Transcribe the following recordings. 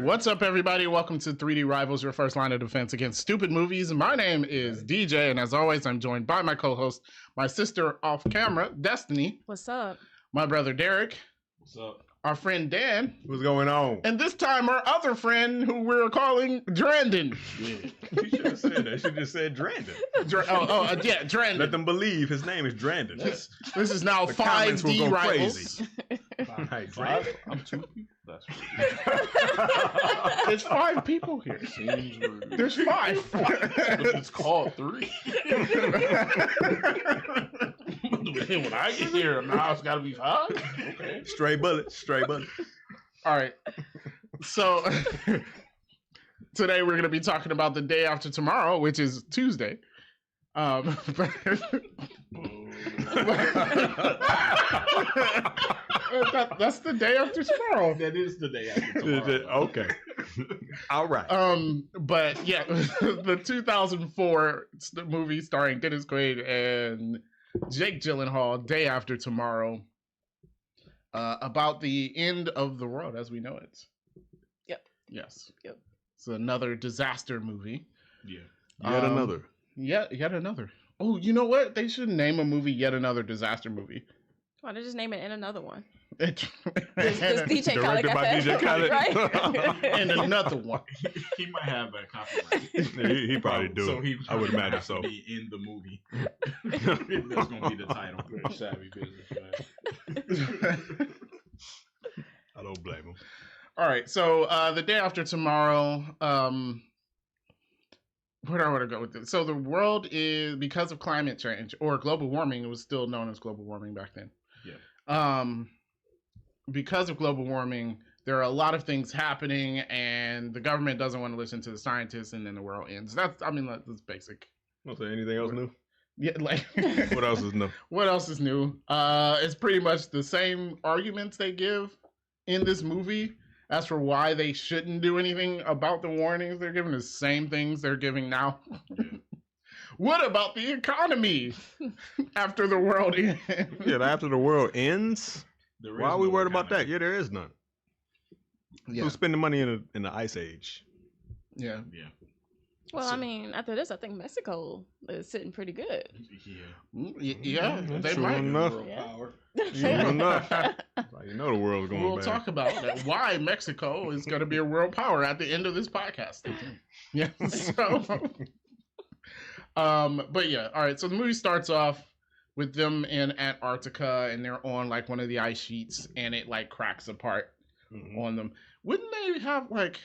What's up, everybody? Welcome to 3D Rivals, your first line of defense against stupid movies. My name is DJ, and as always, I'm joined by my co-host, my sister off camera, Destiny. What's up? My brother, Derek. What's up? Our friend, Dan. What's going on? And this time, our other friend, who we're calling Drandon. Yeah. You should have said that. You should have just said Drandon. Yeah, Drandon. Let them believe his name is Drandon. This is now The comments will 5D go Rivals. Right, Five? Drandon. I'm 2 people. That's right. There's 5 people here. Seems rude. There's 5. It's called 3. When I get here, now it's got to be 5. Okay. Stray bullet. Stray bullet. All right. So today we're going to be talking about the day after tomorrow, which is Tuesday. That's the day after tomorrow. That is the day after tomorrow. Okay. All right. But yeah, the 2004 movie starring Dennis Quaid and Jake Gyllenhaal, Day After Tomorrow, about the end of the world as we know it. Yep. Yes. Yep. It's another disaster movie. Yeah. Yet another. Yet another. Oh, you know what? They should name a movie Yet Another Disaster Movie. Why don't just name it in another one? It's DJ Khaled Directed got by that, DJ Khaled. right? and another one. He might have that copyright. He probably do. So he I would imagine have so. to be in the movie. That's going to be the title. Very savvy businessman. I don't blame him. All right, so the day after tomorrow, where do I want to go with this? So the world is, because of climate change or global warming, it was still known as global warming back then. Yeah. Because of global warming, there are a lot of things happening, and the government doesn't want to listen to the scientists, and then the world ends. That's basic. Want to say anything else new? Yeah, like What else is new? What else is new? It's pretty much the same arguments they give in this movie as for why they shouldn't do anything about the warnings they're giving. The same things they're giving now. What about the economy after the world ends? Yeah, after the world ends? Why are we worried about that? Yeah, there is none. Yeah. Who's spending money in the ice age? Yeah. Yeah. Well, I mean, after this, I think Mexico is sitting pretty good. Yeah. Yeah, they Sure might. enough. World Yeah. power. Sure enough. You know the world's going We'll bad. talk about that, why Mexico is going to be a world power at the end of this podcast. Yeah. So, but yeah, all right. So the movie starts off with them in Antarctica, and they're on like one of the ice sheets, and it like cracks apart on them. Wouldn't they have like,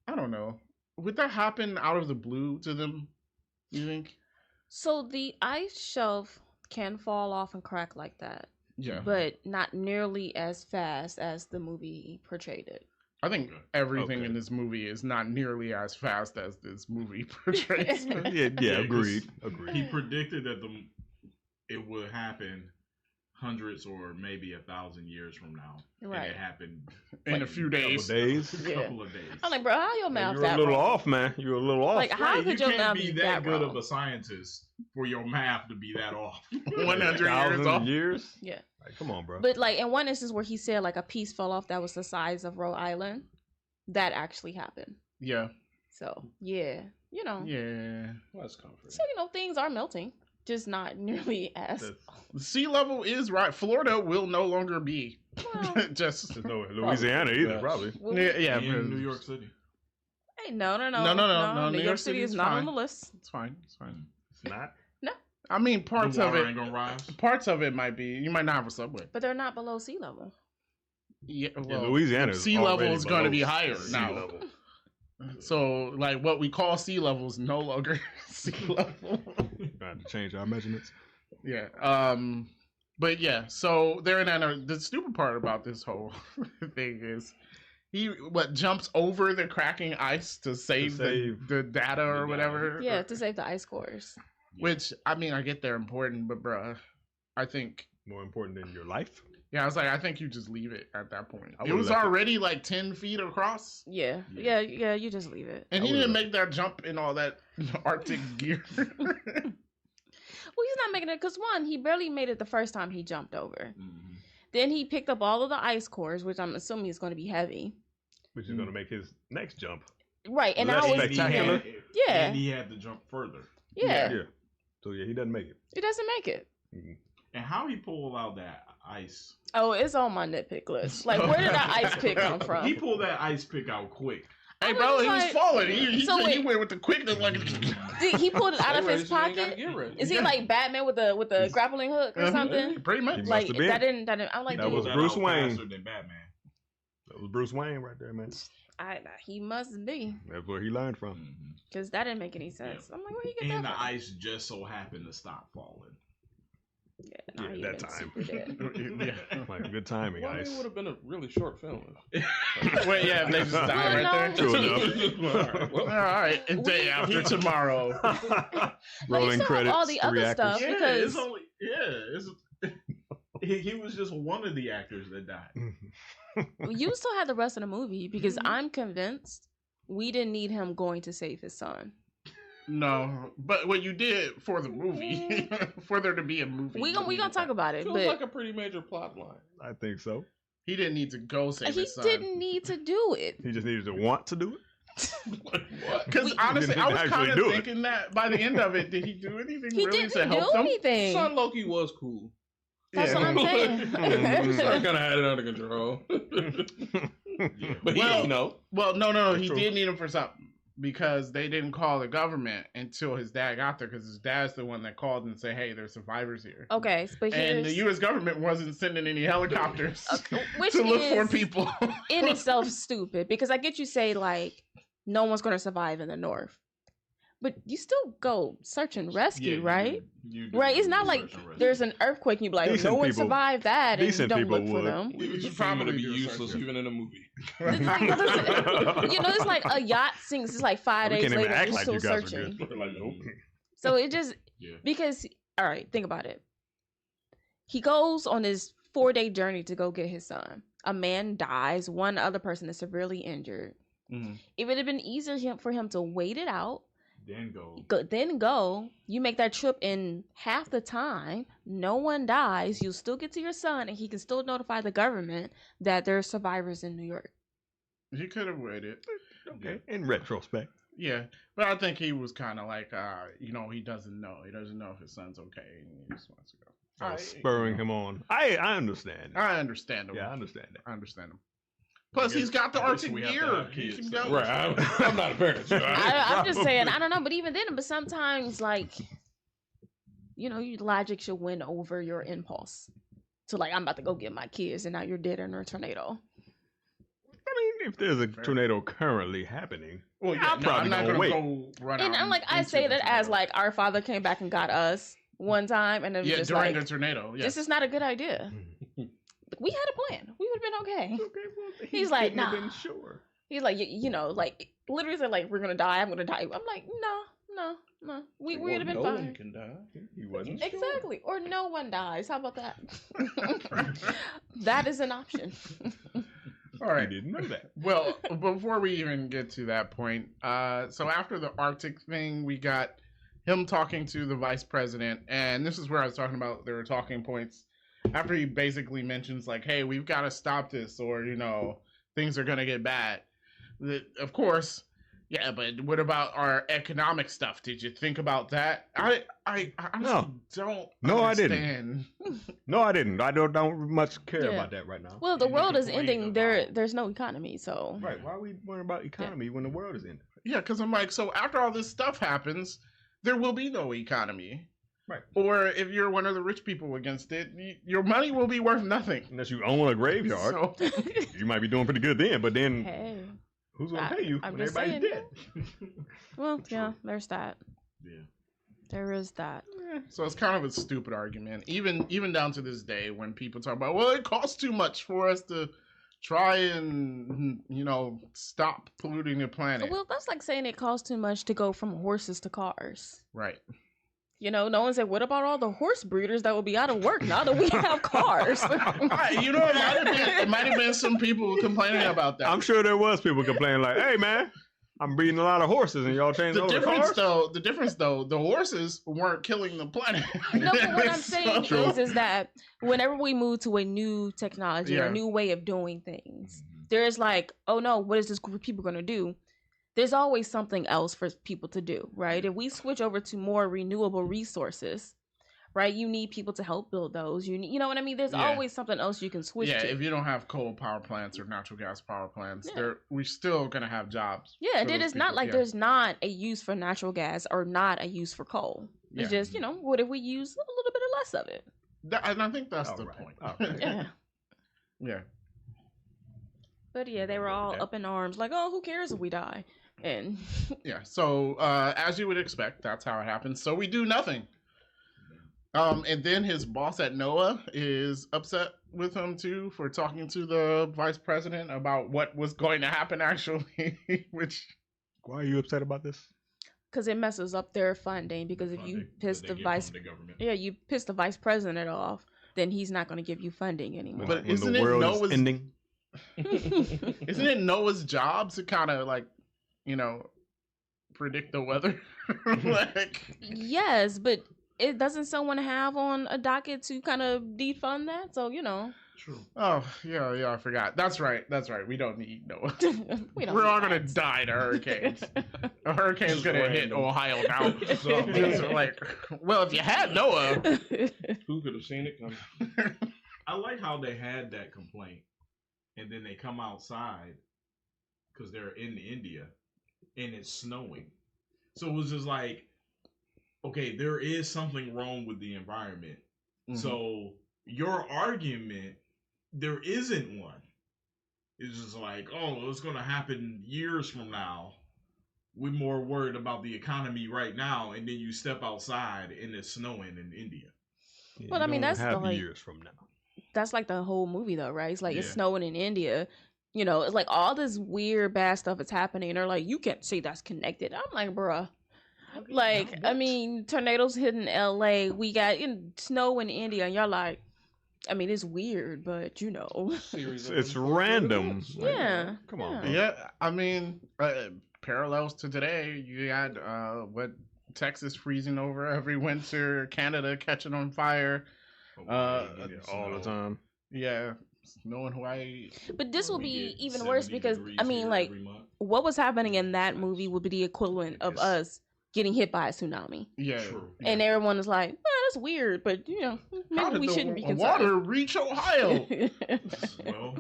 I don't know, would that happen out of the blue to them? You think? So the ice shelf can fall off and crack like that, Yeah. but not nearly as fast as the movie portrayed it. I think everything Okay. in this movie is not nearly as fast as this movie portrays. Yeah, agreed. He predicted that it would happen hundreds or maybe 1,000 years from now. Right. And it happened In a few Couple days. days. a couple of days. I'm like, bro, how your math You're that a little wrong? off, man. You're a little off. Like, how Right, could you your math can't be be that good wrong? of a scientist for your math to be that off. 100 years 1,000 off. years? Yeah. Like, come on, bro. But like in one instance where he said like a piece fell off that was the size of Rhode Island, that actually happened. Yeah. So yeah, Yeah. That's comforting. So things are melting, just not nearly as. The sea level is right. Florida will no longer be. Well, Just. There's no Louisiana either, Yes. probably. well, Yeah. In New York City. Hey, no. No, New York City is not fine. on the list. It's fine. It's fine. It's not. I mean, parts The of water it. ain't gonna rise. Parts of it might be. You might not have a subway. But they're not below sea level. Yeah. Yeah, Well, Louisiana is sea level already is going to below be higher sea now. level. So, like, what we call sea level is no longer sea level. Trying to change our measurements. Yeah. But yeah, so they're in the stupid part about this whole thing is he jumps over the cracking ice to save the data or whatever. Yeah, to save the ice cores. Which, I mean, I get they're important, but bruh, I think More important than your life. I was like, I think you just leave it at that point. I It would've was left it. already like 10 feet across. Yeah. You just leave it. And I he would've didn't left make that jump in all that Arctic gear. Well, he's not making it because one, he barely made it the first time he jumped over. Mhm. Then he picked up all of the ice cores, which I'm assuming is going to be heavy. which is going to make his next jump Right, and less I was spectacular. And he had to jump further. Yeah. So yeah, he doesn't make it. He doesn't make it. Mm-hmm. And how he pulled out that ice? Oh, it's on my nitpick list. Like, where did that ice pick come from? He pulled that ice pick out quick. Hey, bro, he was falling. He wait. went with the quickness. Like, He pulled it out of his pocket. Is he like Batman with the grappling hook or something? Pretty much. Like that didn't. I'm like, that was dude, Bruce Wayne. Faster than Batman. That was Bruce Wayne right there, man. He must be, That's where he learned from. because that didn't make any sense. I'm like, where you get that And the from? ice just so happened to stop falling. That time. Yeah. Like good timing, Well, ice. it would have been a really short film. Wait, yeah, they just die right there. True enough. All right, and day after tomorrow. Rolling still have credits. all the other 3 actors. stuff. Yeah, Because- it's only he was just one of the actors that died. You still have the rest of the movie because I'm convinced we didn't need him going to save his son. No, but what you did for the movie, for there to be a movie, We gonna talk about it, Feels but like a pretty major plot line. I think so. he didn't need to go save he his son. didn't need to do it. He just needed to want to do it. Because honestly, didn't I was actually kind of do it. thinking that by the end of it, did he do anything He really didn't to help do them? anything. Son Loki was cool. That's what I'm saying. I kind of had it under control. But he didn't know. Well, no, he True. did need him for something because they didn't call the government until his dad got there because his dad's the one that called and said, "Hey, there's survivors here." Okay, but And the here's U.S. government wasn't sending any helicopters which to look for is people. in itself stupid because I get you say like no one's gonna survive in the North, but you still go search and rescue, Yeah, right? you do Right? It's not like search and rescue. there's an earthquake and you be like, Decent no one people- survived that, and you decent don't people look for would. them. We would You just find him to probably be do useless search. even in a movie. It's like a yacht sinks. It's like 5 We days can't even later, act you're like still you guys are searching. good. Like, nope. So it just Yeah. because all right, think about it. He goes on this 4-day journey to go get his son. A man dies. One other person is severely injured. Mhm. It would have been easier for him to wait it out. Then go. Then go. You make that trip in half the time. No one dies. You'll still get to your son, and he can still notify the government that there are survivors in New York. He could have waited. Okay. In retrospect. Yeah, but I think he was kind of like, he doesn't know. He doesn't know if his son's okay, and he just wants to go. Spurring him on. I understand. I understand him. Yeah, I understand that. I understand him. Plus, he's got the I guess Arctic we have to gear. have He kids, can so- go. Right. I'm not a parent. So I'm just saying. I don't know, but even then, but sometimes like, your logic should win over your impulse. So like, I'm about to go get my kids, and now you're dead in a tornado. I mean, if there's a tornado currently happening, Well, yeah, I'm probably I'm not gonna gonna wait. go run And out I'm like, I into say the that as tornado. like our father came back and got us one time, and it was yeah, just during like, the tornado. Yeah, this is not a good idea. We had a plan. We would have been okay. He's he like, couldn't have nah. been sure. He's like, like literally said, like, we're gonna die. I'm gonna die. I'm like, no. We would have been no fine. one can die. He wasn't sure. Exactly. Or no one dies. How about that? That is an option. All I right. didn't know that. Well, before we even get to that point, so after the Arctic thing, we got him talking to the vice president, and this is where I was talking about there were talking points. After he basically mentions like, "Hey, we've got to stop this, or things are gonna get bad." Of course, yeah, but what about our economic stuff? Did you think about that? I honestly don't. No, I understand. No, I didn't. I don't much care Yeah. about that right now. Well, the And world they is complain ending. about- There's no economy, so Right. Why are we worrying about economy when the world is ending? Yeah, because I'm like, so after all this stuff happens, there will be no economy. Right. Or if you're one of the rich people against it, your money will be worth nothing. Unless you own a graveyard, So, you might be doing pretty good then. But then, hey. who's gonna pay you I'm when just everybody's saying. dead? Well, yeah, there's that. Yeah. There is that. so it's kind of a stupid argument, even down to this day when people talk about, well, it costs too much for us to try and stop polluting the planet. Well, that's like saying it costs too much to go from horses to cars. Right. No one said, what about all the horse breeders that will be out of work now that we have cars? It might have been some people complaining about that. I'm sure there was people complaining like, "Hey, man, I'm breeding a lot of horses, and y'all changing The over difference, cars." though, the horses weren't killing the planet. No, but what I'm saying So- is that whenever we move to a new technology or Yeah. a new way of doing things, there's like, oh no, what is this group of people going to do? There's always something else for people to do, right? If we switch over to more renewable resources, right, you need people to help build those. You know what I mean? There's always something else you can switch to. Yeah, if you don't have coal power plants or natural gas power plants, we're still going to have jobs. Yeah, and it's not like there's not a use for natural gas or not a use for coal. It's just, what if we use a little bit less of it? And I think that's the point. Yeah. Yeah. But yeah, they were all up in arms, like, oh, who cares if we die? And so as you would expect, that's how it happens. So we do nothing. And then his boss at NOAA is upset with him too for talking to the vice president about what was going to happen actually. Which, why are you upset about this? Because it messes up their funding. Because if you piss the vice president off, then he's not going to give you funding anymore. But isn't it Noah's ending? Isn't it Noah's job to kind of like, predict the weather? Yes, but it doesn't someone have on a docket to kind of defund that? So, True. Oh, yeah, I forgot. That's right. We don't need Noah. We're all going to die to hurricanes. A hurricane's going to hit Ohio now. So well, if you had Noah. Who could have seen it coming? I like how they had that complaint. And then they come outside because they're in India and it's snowing. So it was just like, okay, there is something wrong with the environment. Mm-hmm. So your argument, there isn't one. It's just like, oh, it's going to happen years from now. We're more worried about the economy right now. And then you step outside and it's snowing in India. Yeah, but I mean, that's like years from now. That's like the whole movie though, right? It's like it's snowing in India. It's like all this weird bad stuff is happening. And they're like, you can't say that's connected. I'm like, bruh. I mean, tornadoes hitting LA. We got snow in India. And y'all like, I mean, it's weird, but it's random. Yeah. Come on. Yeah. I mean, parallels to today. You got Texas freezing over every winter, Canada catching on fire. All the time. Yeah. Snow in Hawaii. But this will be even worse because, I mean, like, what was happening in that movie would be the equivalent of us getting hit by a tsunami. Yeah. True. And everyone is like, that's weird, but, maybe we shouldn't be concerned. Water reach Ohio? Well,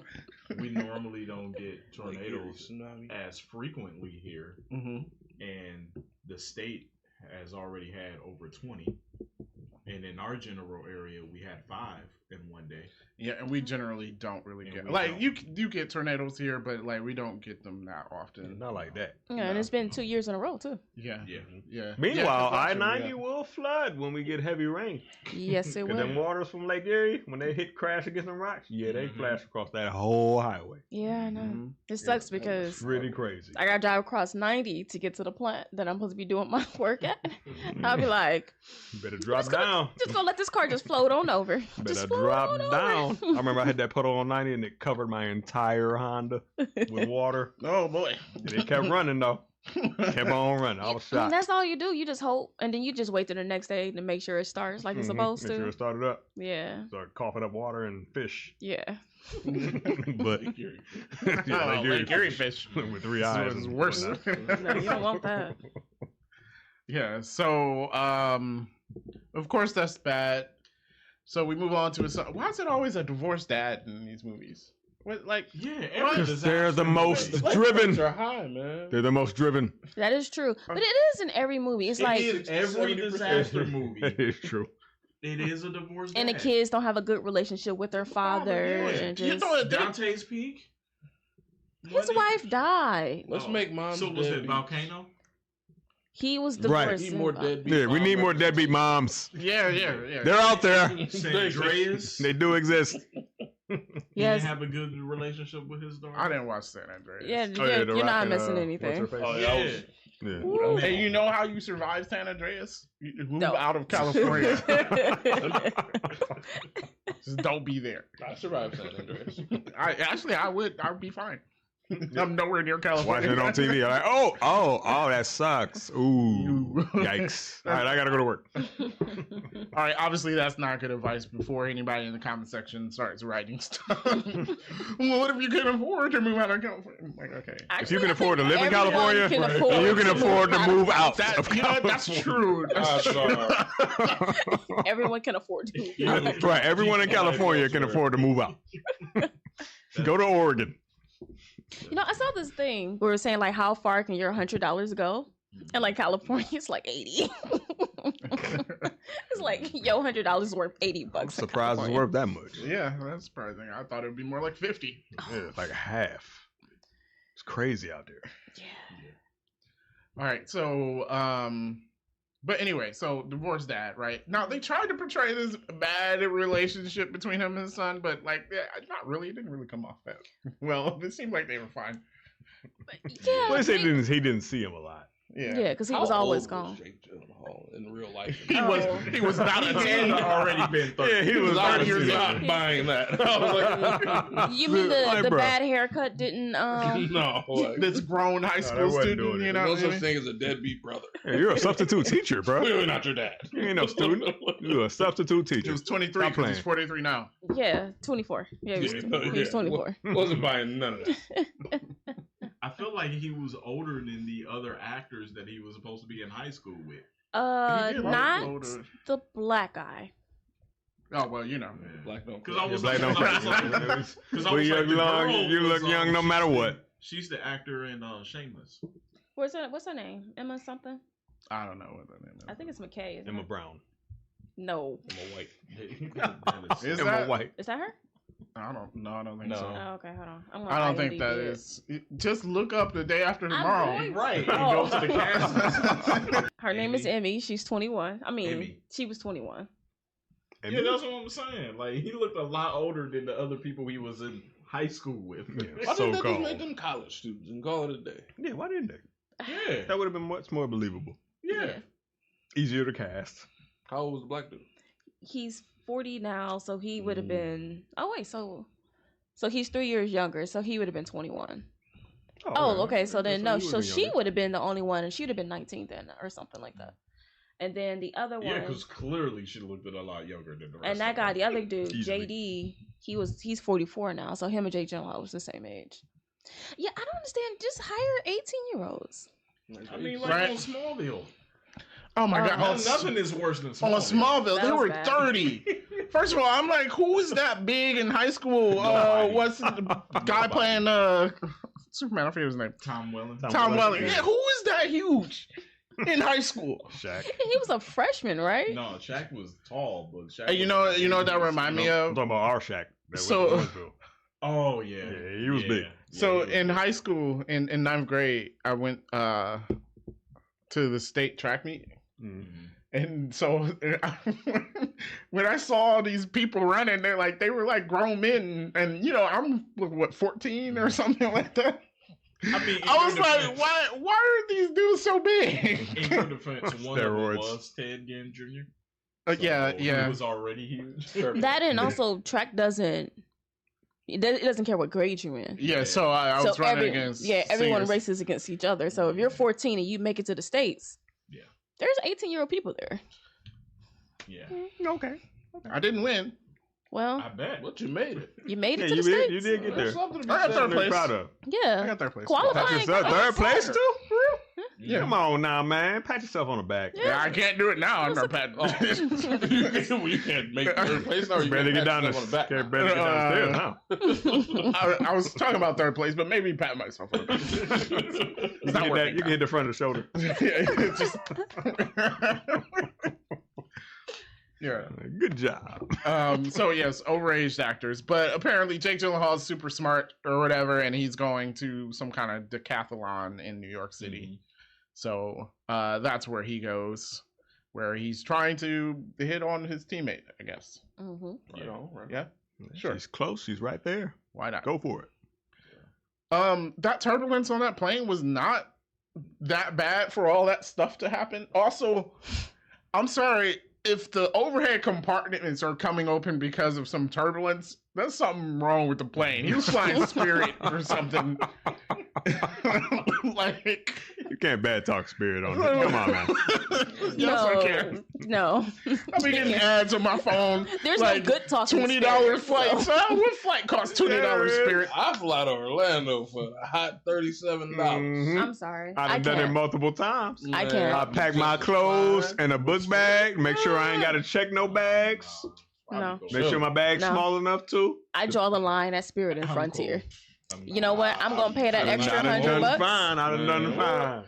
we normally don't get tornadoes as frequently here. Mm-hmm. And the state has already had over 20. And in our general area, we had 5 in one day. Yeah, and we generally don't really get you get tornadoes here, but like we don't get them that often. Not like that. Yeah, and it's been 2 years in a row too. Yeah. Meanwhile, I-90 will flood when we get heavy rain. Yes, it will. Because them waters from Lake Erie, when they crash against them rocks, they flash across that whole highway. Yeah, I know. Mm-hmm. It sucks because it's really crazy. I gotta drive across 90 to get to the plant that I'm supposed to be doing my work at. I'll be like, you better drop down. Just gonna let this car just float on over. Better drop down. I remember I had that puddle on 90 and it covered my entire Honda with water. Oh boy. And it kept running though. Kept on running. I was shocked. And that's all you do. You just hope and then you just wait till the next day to make sure it starts like it's supposed to. Make sure it started up. Yeah. Start coughing up water and fish. Yeah. But Lake Erie fish with 3 eyes is worse. No, you don't want that. Yeah, so of course that's bad. So we move on to why is it always a divorced dad in these movies? Because they're the most driven. Are high, man. They're the most driven. That is true, but it is in every movie. It's like every disaster movie. It is true. It is a divorce. And the kids don't have a good relationship with their father. And just Dante's Peak. His wife died. Let's make mom. So was it Volcano? He was divorced. Right. Need more deadbeat we need more deadbeat moms. Yeah. They're out there. San Andreas. They do exist. He didn't have a good relationship with his daughter. I didn't watch San Andreas. Yeah, you're not missing anything. Yeah. Hey, you know how you survive San Andreas? You move out of California. Just don't be there. I survived San Andreas. I would be fine. I'm nowhere near California. Watching it on TV. Like, oh, that sucks. Ooh, yikes. All right, I gotta go to work. All right, obviously that's not good advice before anybody in the comment section starts writing stuff. Well, what if you can afford to move out of California? I'm like, okay. If you can afford to live in California, can afford you can afford to move out. That's true. That's true. Everyone can afford to move out. Right, everyone in California can afford to move out. Go to Oregon. You know, I saw this thing where it was saying like, how far can your $100 go? And like California, it's like 80. It's like your $100 is worth $80. I'm surprised it's worth that much. Yeah, that's surprising. I thought it would be more like 50. Yeah, like half. It's crazy out there. Yeah. All right, so but anyway, so divorced dad, right? Now they tried to portray this bad relationship between him and his son, but like, not really. It didn't really come off that well. It seemed like they were fine. Yeah. Well, he didn't see him a lot. Yeah, because he was How always old gone. was Jake Gyllenhaal in real life? He was not a 10. already been 30. Yeah, he was I 30 years was old. not buying that. I was like, You mean Like, the bro. bad haircut didn't no. Like, This grown high that school wasn't student, doing it. you there's know no what I such mean? thing as a deadbeat brother. Hey, you're a substitute teacher, bro. Clearly not your dad. You ain't no student. You're a substitute He teacher. was 23 Stop because he's playing. 43 now. Yeah, 24. Yeah, he was 24. Wasn't buying none of that. I feel like he was older than the other actors that he was supposed to be in high school with. He did look Not older. the black guy. Oh, well, you know. Black don't. Because I was Black like, don't I was like, because I Well, was you like, look the long- girl you look was, young no matter what. She's the actor in Shameless. What's her name? Emma something? I don't know what that name is. I think it's McKay. Isn't Emma it? Brown. No. I'm a white. Is Emma that? White. Is that her? I don't think No. so. Oh, okay, hold on. I'm I don't think that is. Just look up the day after tomorrow. going Right. to. And go to the cast. Her name is Emmy. Emmy. She's 21. I mean, Emmy. she was 21. Yeah, that's what I'm saying. Like, he looked a lot older than the other people he was in high school with. Yeah. Why didn't they just So-called. make them college students and call it a day? Yeah, why didn't they? Yeah. That would have been much more believable. Yeah. Easier to cast. How old was the black dude? He's 40 now, so he would have been. Oh wait, so he's 3 years younger, so he would have been 21. Oh, okay. So then no, so she would have been the only one, and she'd have been 19 then, or something like that. And then the other one, Yeah, because clearly she looked a lot younger than the rest and that of guy, them. the other dude, Easily. JD, he's 44 now, so him and Jake Gyllenhaal was the same age. Yeah, I don't understand. Just hire 18-year-olds. I mean, like Right. on Smallville. Oh my God! No, nothing is worse than On Smallville. Smallville, That they was were bad. 30. First of all, I'm like, who's that big in high school? Nobody. What's the guy playing Superman? I forget his name. Tom Welling. Tom Welling. Yeah, who is that huge in high school? Shaq. He was a freshman, right? No, Shaq was tall, but Shaq. Hey, you know what that remind me I'm of? talking about our Shaq. That So- went to Louisville. Oh yeah. Yeah, he was big. So in high school, in ninth grade, I went to the state track meet. Mhm. And so when I saw these people running, they were like grown men, and you know, I'm what 14 or something like that. I mean, in I was your like, defense- why are these dudes so In big? your defense, one of them Steroids. was Ted Ginn Jr. Yeah, So yeah. He was already huge. That and also track doesn't. It doesn't care what grade you're in. Yeah, so I was running against everyone seniors. races against each other. So if you're 14 and you make it to the States, Yeah. there's 18-year-old people there. Yeah, Okay, I didn't win. Well, I bet. But you made it. you made it Yeah, to the States. you did get there. That's something to be I got said. third I'm place. proud of. I Yeah. got third place. Qualifying. Pat yourself third place too? Yeah. Come on now, man. Pat yourself on the back. Yeah, I can't do it now. I'm not patting. You can't make third place. No, you Better get can't down pat the yourself on the back. can't better get down the stairs now. I was talking about third place, but maybe pat myself on the back. You not can, working you can hit the front of the shoulder. Yeah, it's just... yeah. Good job. So yes, overaged actors, but apparently Jake Gyllenhaal is super smart or whatever, and he's going to some kind of decathlon in New York City. So that's where he goes, where he's trying to hit on his teammate, I guess. Mm-hmm. Right on, right. Yeah, sure. She's close. She's right there. Why not? Go for it. That turbulence on that plane was not that bad for all that stuff to happen. Also, I'm sorry, if the overhead compartments are coming open because of some turbulence, there's something wrong with the plane. He was flying Spirit or something. Like, you can't bad talk Spirit on it. Come on, man. Yes, I can. No. I've been getting ads on my phone. There's like, no good talking $20 Spirit, flights. so. What flight costs $20 Spirit? I fly to Orlando for a hot $37. I'm sorry. I've done it multiple times. I can't. I pack my clothes in a book bag. Make sure I ain't got to check no bags. No. Make sure my bag's small enough too. I draw the line at Spirit and Frontier. You know what? I'm gonna pay that extra $100. Fine. I done done fine.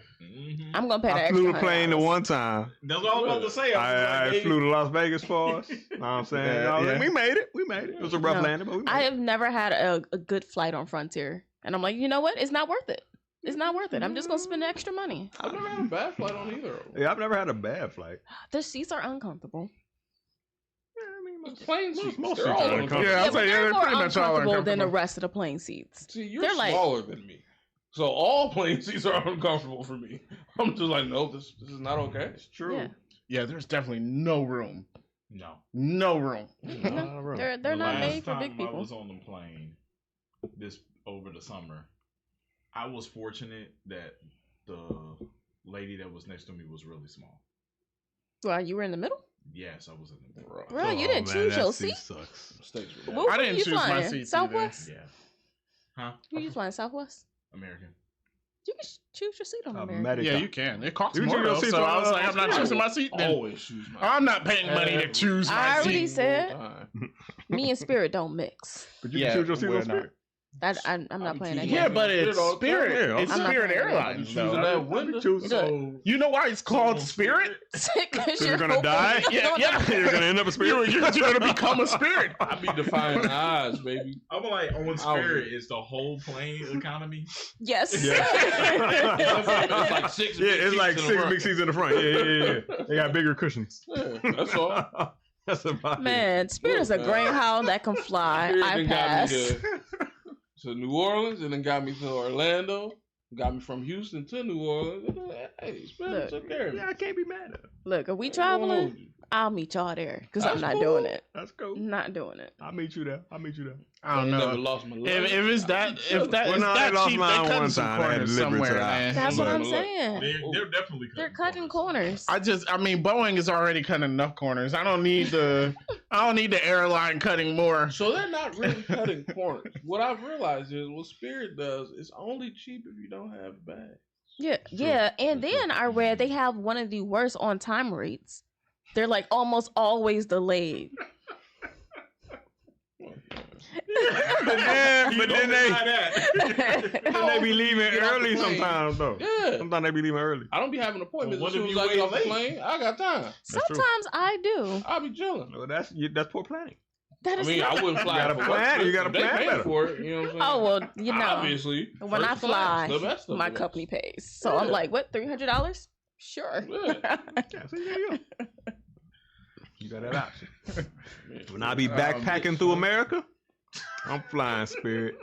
I'm gonna pay that I extra. flew the plane the one time. That's what I was about to say. I flew to Las Vegas for us. Know what I'm saying? Yeah. We made it. It was a rough landing, but we made I it. have never had a good flight on Frontier, and I'm like, you know what? It's not worth it. It's not worth it. I'm just gonna spend extra money. I've never had a bad flight on either of them. Yeah, I've never had a bad flight. The seats are uncomfortable. Plane seats, most they're seats all are uncomfortable. Yeah, I'll but say, they're they're more pretty much all uncomfortable than the uncomfortable. rest of the plane seats. See, you're They're like- smaller than me. So all plane seats are uncomfortable for me. I'm just like, no, this is not okay. It's true. Yeah. Yeah, there's definitely no room. No. No room. No, they're The not last made for time big I people. was on the plane over the summer. I was fortunate that the lady that was next to me was really small. Well, you were in the middle? Yes, I was in the middle. Bro, you didn't choose your seat? Sucks. Mistakes were What I were didn't you choose my flying? seats Southwest? Yeah. Huh? Who you flying? Southwest? American. You can choose your seat on American. Medic. Yeah, you can. It costs You more choose your though, seats so on- I was like, I'm not on choosing my seat then. Always choose my I'm not paying money to choose I my already seat. said me and Spirit don't mix. But you Yeah, can choose your seat we're on Spirit. I'm not playing that Yeah, game. but it's Spirit. Yeah, It's I'm not Spirit paying Airlines, choosing though. that window. So You know why it's called Spirit? Because you're gonna die? Yeah. You're gonna end up a Spirit. You're gonna become a Spirit. I be defying odds, baby. I'm like, on Spirit, is the whole plane economy? Yes. It's like six. Yeah, big it's seats like in the six front. big seats in the front. Yeah. They got bigger cushions. Yeah, that's all. That's about it. Man, Spirit is a Greyhound that can fly. Spirit I then got pass. me to New Orleans, and then got me to Orlando. Got me from Houston to New Orleans. And then, hey, Spirit Look. took care of me. Yeah, I can't be mad at it. Look, if we I ain't gonna traveling, hold you. I'll meet y'all there because I'm That's not cool. doing it. That's cool. Not doing it. I'll meet you there. I don't ain't never know. lost my If it's that, if that, Well, it's no, I that lost cheap, mine they one cutting some time. I had corners to deliver it to somewhere, the house. man. That's what I'm Look. saying. They're definitely They're cutting corners. I mean, Boeing is already cutting enough corners. I don't need the airline cutting more. So they're not really cutting corners. What I've realized is what Spirit does is only cheap if you don't have bags. Yeah. And then I read they have one of the worst on time rates. They're like almost always delayed. But then they be leaving Get off the early plane. sometimes though. Yeah. Sometimes they be leaving early. I don't be having appointments Well, as what soon if as you I get off the wait plane. I got time. That's true. Sometimes I do. I'll be chilling. Well, that's poor planning. That I is mean, not. I wouldn't fly. You gotta for plan. work. You gotta If they plan pay better. for it. You know what I'm saying? Oh well, you know. Obviously, When I first class, fly, the best of my the best. company pays. So I'm Yeah. like, what, $300? Sure. Yeah. Yeah, see, there you go. You got that option. When I be backpacking through America, I'm flying Spirit.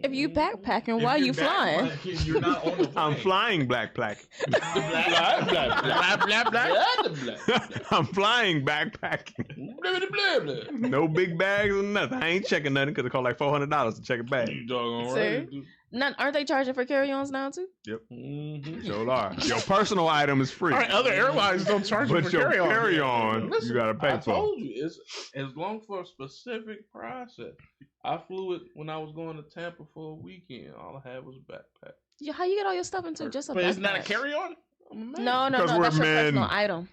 If you backpacking, why are you flying? You're not on the plane. I'm flying black. Blah, blah, blah. Blah blah blah. Blah, blah, I'm flying backpacking. blah, blah, blah. No big bags or nothing. I ain't checking nothing because it costs like $400 to check a bag. You doggone See? right. dude. Aren't they charging for carry-ons now too? Mhm. So are. Your personal item is free. All right, other airlines don't charge you But for your carry-on. carry-on, Listen, you gotta pay I for. told you, it's as long for a specific process. I flew it when I was going to Tampa for a weekend. All I had was a backpack. Yeah, how you get all your stuff into just a But isn't that a backpack? carry-on? I'm a man. No, Because we're that's your men. personal item.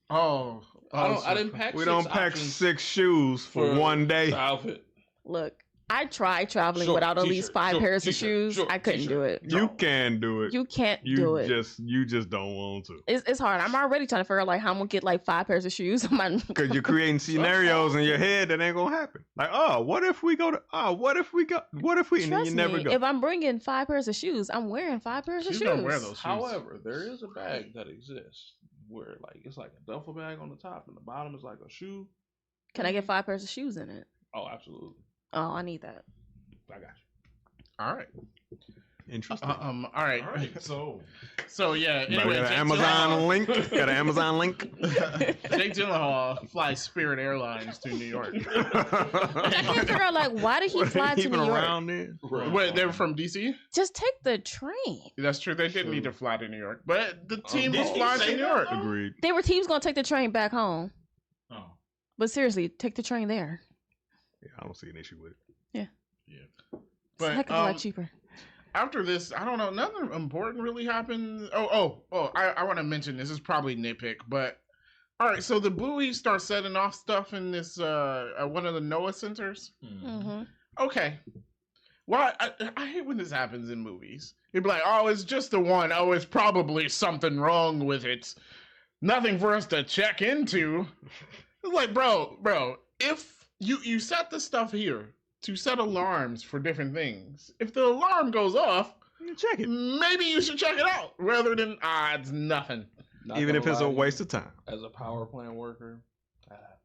Oh, I didn't pack. We six don't pack options 6 shoes for one day. the outfit. Look, I tried traveling Short, without at t-shirt, least 5 short, pairs of t-shirt, shoes. short, I couldn't do it. You can do it. You can't You do it. just don't want to. It's hard. I'm already trying to figure out like how I'm gonna get like 5 pairs of shoes. Because you're creating scenarios in your head that ain't gonna happen. Like, oh, what if we go to? Oh, what if we go? What if we? And then Trust you never me, go. if I'm bringing 5 pairs of shoes, I'm wearing 5 pairs of She's shoes. gonna wear those shoes. However, there is a bag that exists where like it's like a duffel bag on the top and the bottom is like a shoe. Can I get 5 pairs of shoes in it? Oh, absolutely. Oh, I need that. I got you. All right. Interesting. All right. All right, so So yeah. Got Anyway, an Jake Amazon link. Got an Amazon link. Jake Gyllenhaal flies Spirit Airlines to New York. I can't figure out like why did he fly to Even New York? around there. Wait, they're from DC? Just take the train. That's true. They didn't need to fly to New York, but the team did was he flying say to New that, York. though? Agreed. He was gonna take the train back home. oh But seriously, take the train there. Yeah, I don't see an issue with it. It's But, a heck of a lot cheaper. After this, I don't know. Nothing important really happened. I want to mention this is probably nitpick, but all right. So the buoy starts setting off stuff in this one of the NOAA centers. Mm-hmm. Okay. Well, I hate when this happens in movies. You'd be like, oh, it's just the one. Oh, it's probably something wrong with it. Nothing for us to check into. It's like, bro, if you set the stuff here to set alarms for different things, if the alarm goes off, You check it. maybe you should check it out rather than, it's nothing. Not Even gonna if it's lie a to you, waste of time. as a power plant worker, that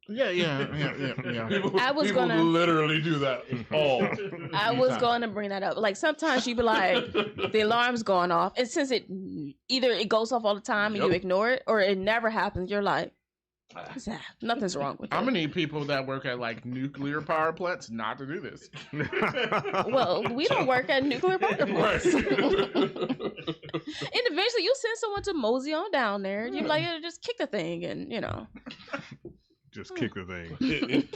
Yeah. People, I was people gonna- literally do that. Oh, I was going to bring that up. Like sometimes you be like, the alarm's going off, and since it either it goes off all the time and you Yep. ignore it, or it never happens, you're like, "What's that? Nothing's wrong with it." I'm gonna need people that work at like nuclear power plants not to do this. Well, we don't work at nuclear power plants. And eventually, you send someone to mosey on down there. You're like, yeah, just kick the thing, and Just kick the thing.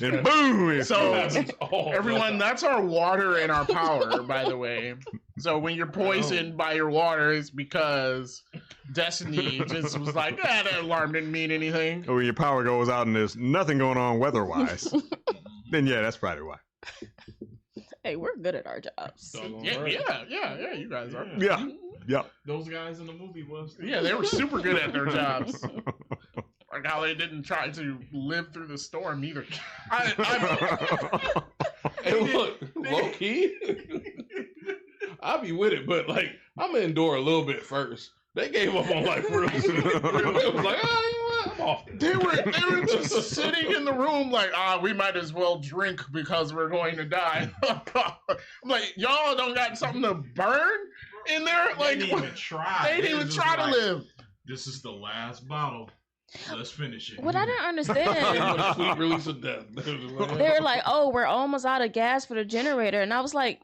And boom! It's So- happens all the Everyone, time. that's our water and our power, by the way. So when you're poisoned by your water, it's because Destiny just was like, that alarm didn't mean anything. When your power goes out and there's nothing going on weather-wise, then yeah, that's probably why. hey, we're good at our jobs. Doggone Yeah, right. yeah, you guys are. Yeah. Yeah. those guys in the movie was. Yeah, they were super good at their jobs. Like how they didn't try to live through the storm either. Hey, look, low key, I'll be with it, but like I'm gonna endure a little bit first. They gave up on life real soon. It was like, you know what? I'm off. They were just sitting in the room like, we might as well drink because we're going to die. I'm like, y'all don't got something to burn in there? They Like, didn't even try. they didn't It even was try just to like, live. This is the last bottle. Let's finish it. What I didn't They understand, want a sweet release of death. they were like, "Oh, we're almost out of gas for the generator," and I was like,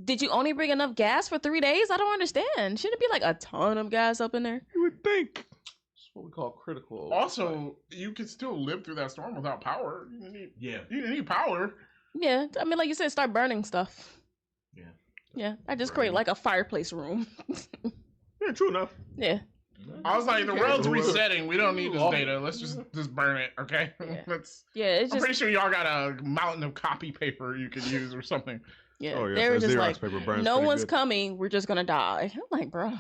"Did you only bring enough gas for 3 days? I don't understand. Shouldn't it be like a ton of gas up in there?" You would think. That's what we call critical. Also, you could still live through that storm without power. Yeah. You need power. Yeah, I mean, like you said, start burning stuff. Yeah. Yeah, I just create like a fireplace room. Yeah, true enough. Yeah. I was like, the world's Whoever- resetting. We don't need this Oh. data. Let's just burn it, okay? Yeah. Let's. Yeah, it's I'm just pretty sure y'all got a mountain of copy paper you could use or something. yeah. Oh, yeah, They were that just Xerox like, paper burns no pretty one's good. coming. We're just gonna die. I'm like, bro.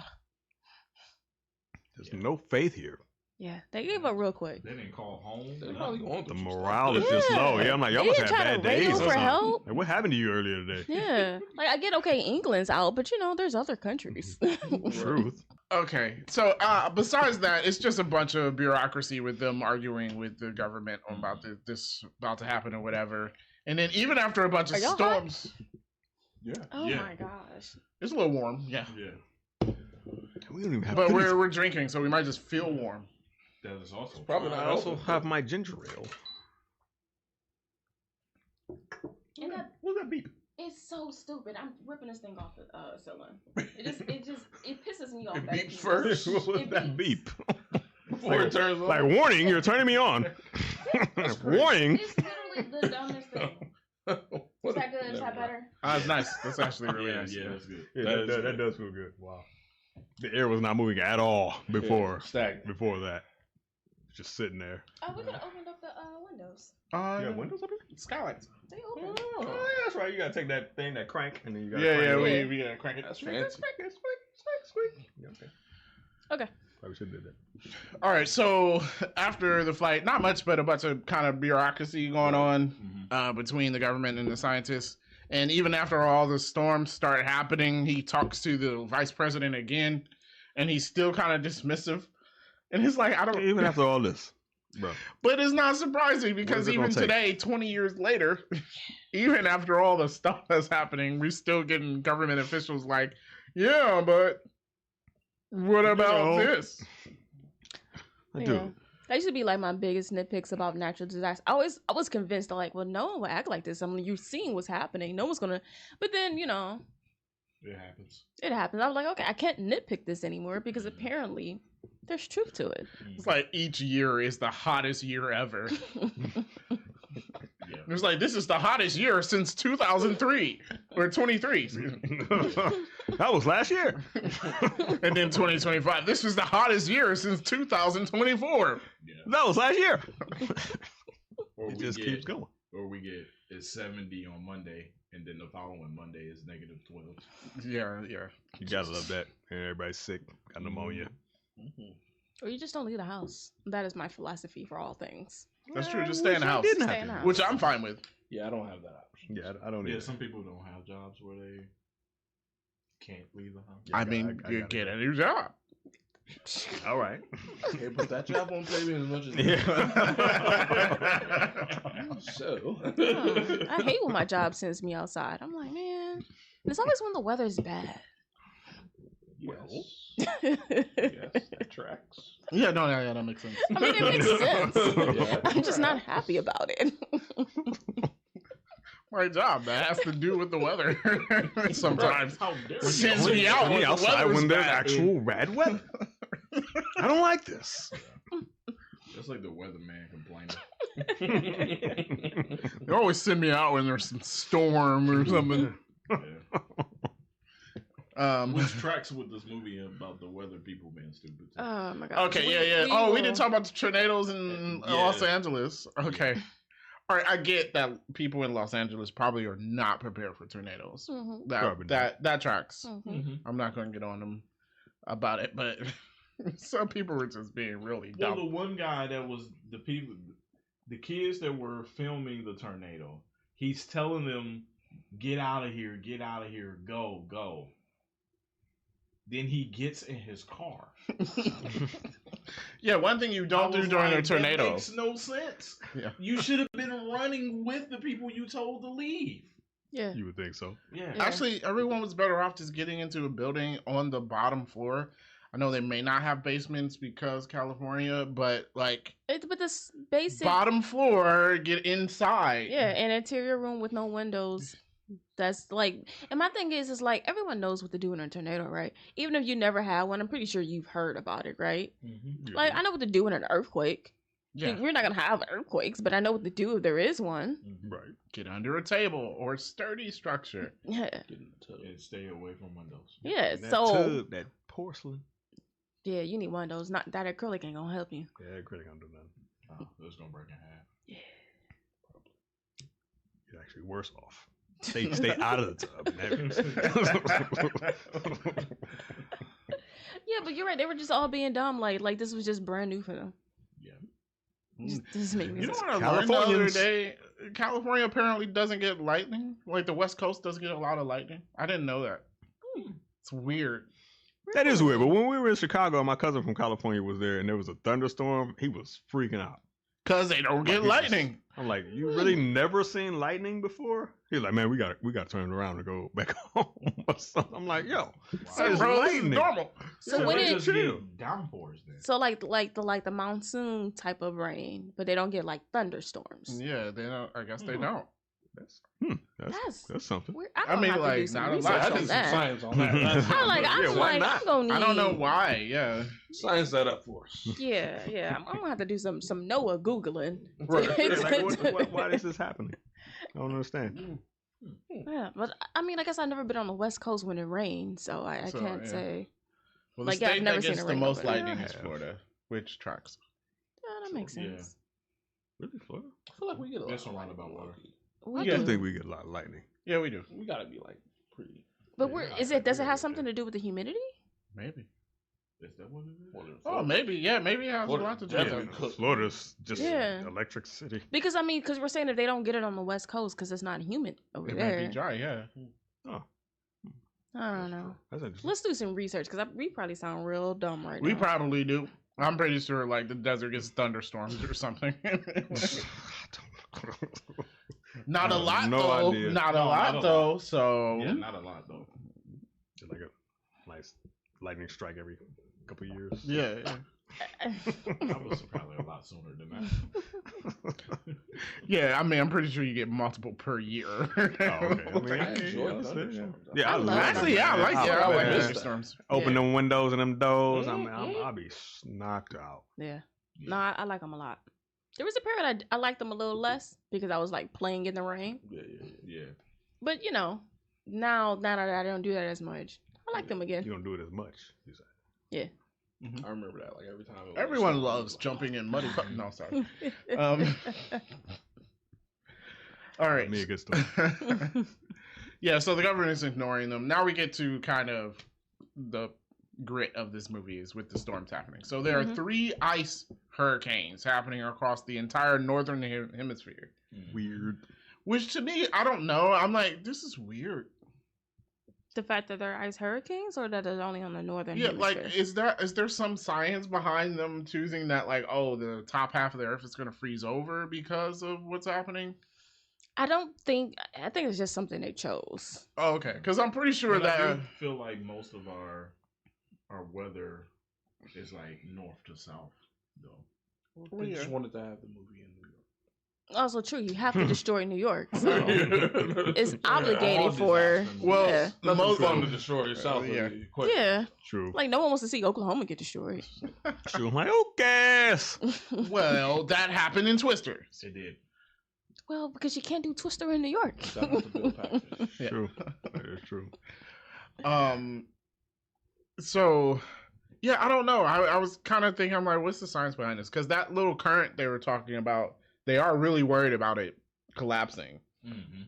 There's no faith here. Yeah, they gave up real quick. They didn't call home. They probably going The through some morale is stuff. just Yeah. low. Yeah, I'm like, y'all They must didn't have try to bad days radio or for something. help. Like, what happened to you earlier today? Yeah, like I get okay, England's out, but there's other countries. Truth. Okay, so besides that, it's just a bunch of bureaucracy with them arguing with the government about this about to happen or whatever. And then even after a bunch of Are y'all hot? storms, Yeah. Oh Yeah. my gosh. it's a little warm, yeah. Yeah. We don't even have But goodies. we're drinking, so we might just feel warm. That is also Probably I not also open. have my ginger ale. And that, What's that beep? it's so stupid. I'm ripping this thing off the ceiling. It pisses me off. It that beeps keeps- first. What was It that beeps. beep? Before it turns on. Like, warning, you're turning me on. Warning. It's literally the dumbest thing. Is that good? Is that better? It's nice. That's actually really Yeah, nice. yeah, that's good. Yeah, That is that good. does feel good. Wow. The air was not moving at all before Stagnant. before that. Just sitting there. Oh, we could have opened up the windows. Windows up here? Skylights. They open. Oh, yeah, that's right. You gotta take that thing, that crank, and then you gotta Yeah, crank yeah, it up. we gotta crank it. That's fancy. Squeak. Yeah, okay. Okay. Probably should have did that. All right, so after the flight, not much, but a bunch of kind of bureaucracy going on between the government and the scientists. And even after all the storms start happening, he talks to the vice president again, and he's still kind of dismissive. And he's like, I don't Even after all this, bro. But it's not surprising because it even gonna take? today, 20 years later, even after all the stuff that's happening, we're still getting government officials like, Yeah, but what about this? I do. That used to be like my biggest nitpicks about natural disasters. I was convinced that like, well, no one will act like this. I mean, you're seeing what's happening. No one's gonna. But then It happens. it happens. I was like, okay, I can't nitpick this anymore because apparently there's truth to it. It's like each year is the hottest year ever. Yeah. It's like this is the hottest year since 2003 or 23, That was last year. and then 2025. This is the hottest year since 2024. Yeah. That was last year. Or It just keeps going. Or we get it's 70 on Monday, and then the following Monday is -12. Yeah. You gotta love that. And everybody's sick, got pneumonia. Or you just don't leave the house. That is my philosophy for all things. That's true. Just stay in the house, Didn't Stay have in to. the house. which I'm fine with. Yeah, I don't have that option. Yeah, I don't Yeah, either. some people don't have jobs where they can't leave the house. I mean, I you got get it. a new job. All right. Okay, put that job on baby as much as So I hate when my job sends me outside. I'm like, man, it's always when the weather's bad. yes, I yes, that tracks. Yeah, no, yeah, that makes sense. mean, it makes sense. Yeah. I'm just not happy about it. My job that has to do with the weather. Sometimes How dare Sends you? me out when the outside weather's when there's bad. actual bad weather. I don't like this. That's like the weatherman complaining. They always send me out when there's some storm or something. Yeah. Which tracks with this movie about the weather people being stupid. Too. Oh my god. Okay, yeah. Oh, we will- didn't talk about the tornadoes in Yeah. Los Angeles. Okay. All right, I get that people in Los Angeles probably are not prepared for tornadoes. Mhm, Probably That tracks. mhm. I'm not going to get on them about it, but some people were just being really Well, dumb. the one guy that was the kids that were filming the tornado, he's telling them, get out of here, go, go. Then he gets in his car. Yeah, one thing you don't I do was during a like, tornado. That makes no sense. Yeah. You should have been running with the people you told to leave. Yeah. You would think so. Yeah. Yeah. Actually, everyone was better off just getting into a building on the bottom floor. I know they may not have basements because California, but like But this basic, bottom floor, get inside. yeah, an interior room with no windows. That's like, and my thing is like everyone knows what to do in a tornado, right? Even if you never had one, I'm pretty sure you've heard about it, right? Mm-hmm. Like I know what to do in an earthquake. Yeah. We're not gonna have earthquakes, but I know what to do if there is one. Right. Get under a table or sturdy structure. Yeah, Get in the tub. And stay away from windows. yeah. That So tub, that porcelain. yeah, you need one of those. Not that acrylic ain't gonna help you. Yeah, it really gonna do nothing. Oh, it's gonna break in half. You're actually worse off. Stay out of the tub. Yeah, but you're right. They were just all being dumb. Like this was just brand new for them. Yeah. Just, this make me You know sick. what I learned the other Californians. day? California apparently doesn't get lightning. Like the West Coast doesn't get a lot of lightning. I didn't know that. It's weird. That is weird. But when we were in Chicago, my cousin from California was there, and there was a thunderstorm. He was freaking out. Because they don't get Like, lightning. I'm like, you really never seen lightning before? He's like, man, we got to turn around and go back home. Or something. I'm like, yo, Hey, that is bro, this is lightning. normal. So Yeah, when they it just chill. get downpours then. so like the monsoon type of rain, but they don't get like thunderstorms. Yeah, they don't. I guess they don't. That's something. I mean, have to do like, some not a research lot. I on did some that. science on that. I'm like, Yeah, why not? I'm gonna need. I don't know why. Yeah. Science that up for us. Yeah. I'm gonna have to do some Noah googling. Right. Like, why is this happening? I don't understand. Yeah, but I mean, I guess I've never been on the West Coast when it rains, so I So, can't yeah. say. Well, Like, the yeah, I've state never that seen gets it the rain most over there. lightning is Yeah. Florida, which tracks. Yeah, that makes Yeah. sense. Really, Florida? I feel like we get a lot. That's of a lot lightning about water. low-key. We I do. do think we get a lot of lightning. Yeah, we do. We gotta be like pretty. But Yeah, where I is think it? Does we it gotta have be something there. to do with the humidity? Maybe. Is that what it is? More than Oh, Florida. maybe. Yeah, maybe it has Florida a lot to do definitely with could. Florida's just Yeah. electric city. Because we're saying if they don't get it on the West Coast because it's not humid over it. It there. might be dry. Yeah. Oh, I don't know. that's interesting. Let's do some research because we probably sound real dumb right We now. probably do. I'm pretty sure like the desert gets thunderstorms or something. Not a No lot idea. though. Not a No, lot not a though. So Yeah, not a lot though. Like lightning strike every couple years. Yeah. That was probably a lot sooner than that. Yeah, I mean, I'm pretty sure you get multiple per year. Oh, okay. I mean, I enjoy yeah, thunderstorms. yeah, I I love love Actually, yeah, I like it. I like that. thunderstorms. Open Yeah. them windows and them doors. Mhm. I'll be knocked out. Yeah. No, I like them a lot. There was a period I liked them a little less because I was like playing in the rain. Yeah. But you know, now that I don't do that as much, I like them again. You don't do it as much. You say. I remember that. Like every time. it was Everyone stormy, loves like, jumping in muddy. No, sorry. All right. Me a good story. Yeah, so the government is ignoring them. Now we get to kind of the grit of this movie is with the storms happening. So there are 3 ice hurricanes happening across the entire northern hemisphere. Weird. Which to me, I don't know. I'm like, this is weird. The fact that they're ice hurricanes, or that it's only on the northern Yeah, hemisphere? like is there some science behind them choosing that, like, oh, the top half of the earth is gonna freeze over because of what's happening? I think it's just something they chose. Oh, okay. Because I'm pretty sure But I that do feel like most of our weather is like north to south, though. They just wanted to have the movie in New York. Also true, you have to destroy New York, so it's All obligated for. disaster movies. well, Yeah. the most fun to destroy yourself. Yeah. Yeah, True. like no one wants to see Oklahoma get destroyed. True. I'm like, okay. well, that happened in Twisters. It did. Well, because you can't do Twister in New York. Shout out to Bill Paxton. Yeah. True. That is true. So yeah, I don't know. I was kind of thinking, I'm like, what's the science behind this? Because that little current they were talking about, they are really worried about it collapsing. Mm-hmm.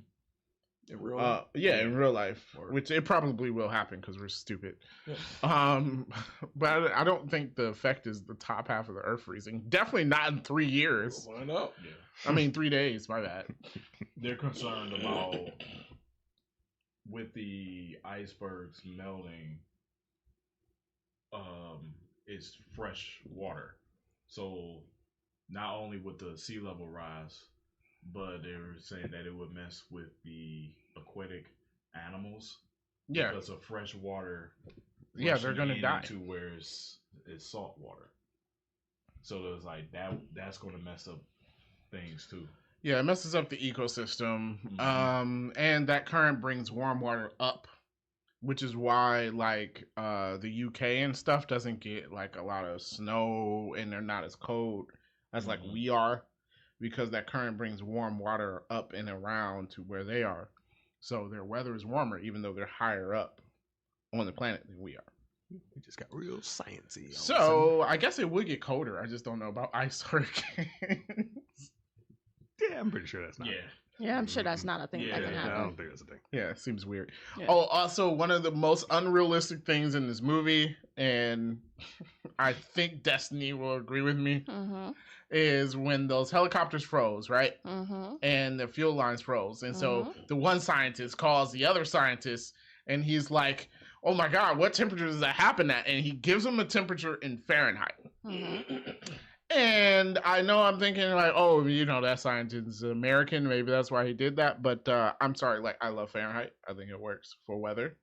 In real life. Yeah, in real life, Word. which it probably will happen because we're stupid. Yeah. But I don't think the effect is the top half of the Earth freezing. Definitely not in 3 years. We'll find out. Yeah. I mean, 3 days. My bad. They're concerned about with the icebergs melting. Is fresh water, so not only would the sea level rise, but they were saying that it would mess with the aquatic animals. Yeah, Because of fresh water. yeah, they're rushing gonna in die. into where it's salt water. So there's like that's gonna mess up things too. Yeah, it messes up the ecosystem. Mhm. And that current brings warm water up, which is why like the UK and stuff doesn't get like a lot of snow and they're not as cold as like Mhm. we are, because that current brings warm water up and around to where they are. So their weather is warmer even though they're higher up on the planet than we are. We just got real sciencey. So I guess it would get colder. I just don't know about ice hurricanes. yeah, I'm pretty sure that's not. Yeah. Yeah, I'm sure that's not a thing that can Yeah, I happen. don't think that's a thing. Yeah, it seems weird. Yeah. Oh, also one of the most unrealistic things in this movie, and I think Destiny will agree with me, Mm-hmm. is when those helicopters froze, right? Mm-hmm. And the fuel lines froze. And so Mhm. the one scientist calls the other scientist and he's like, oh my God, what temperature does that happen at? And he gives him a temperature in Fahrenheit. Mm-hmm. And I know I'm thinking like, oh, you know, that scientist is American. Maybe that's why he did that. But I'm sorry. Like, I love Fahrenheit. I think it works for weather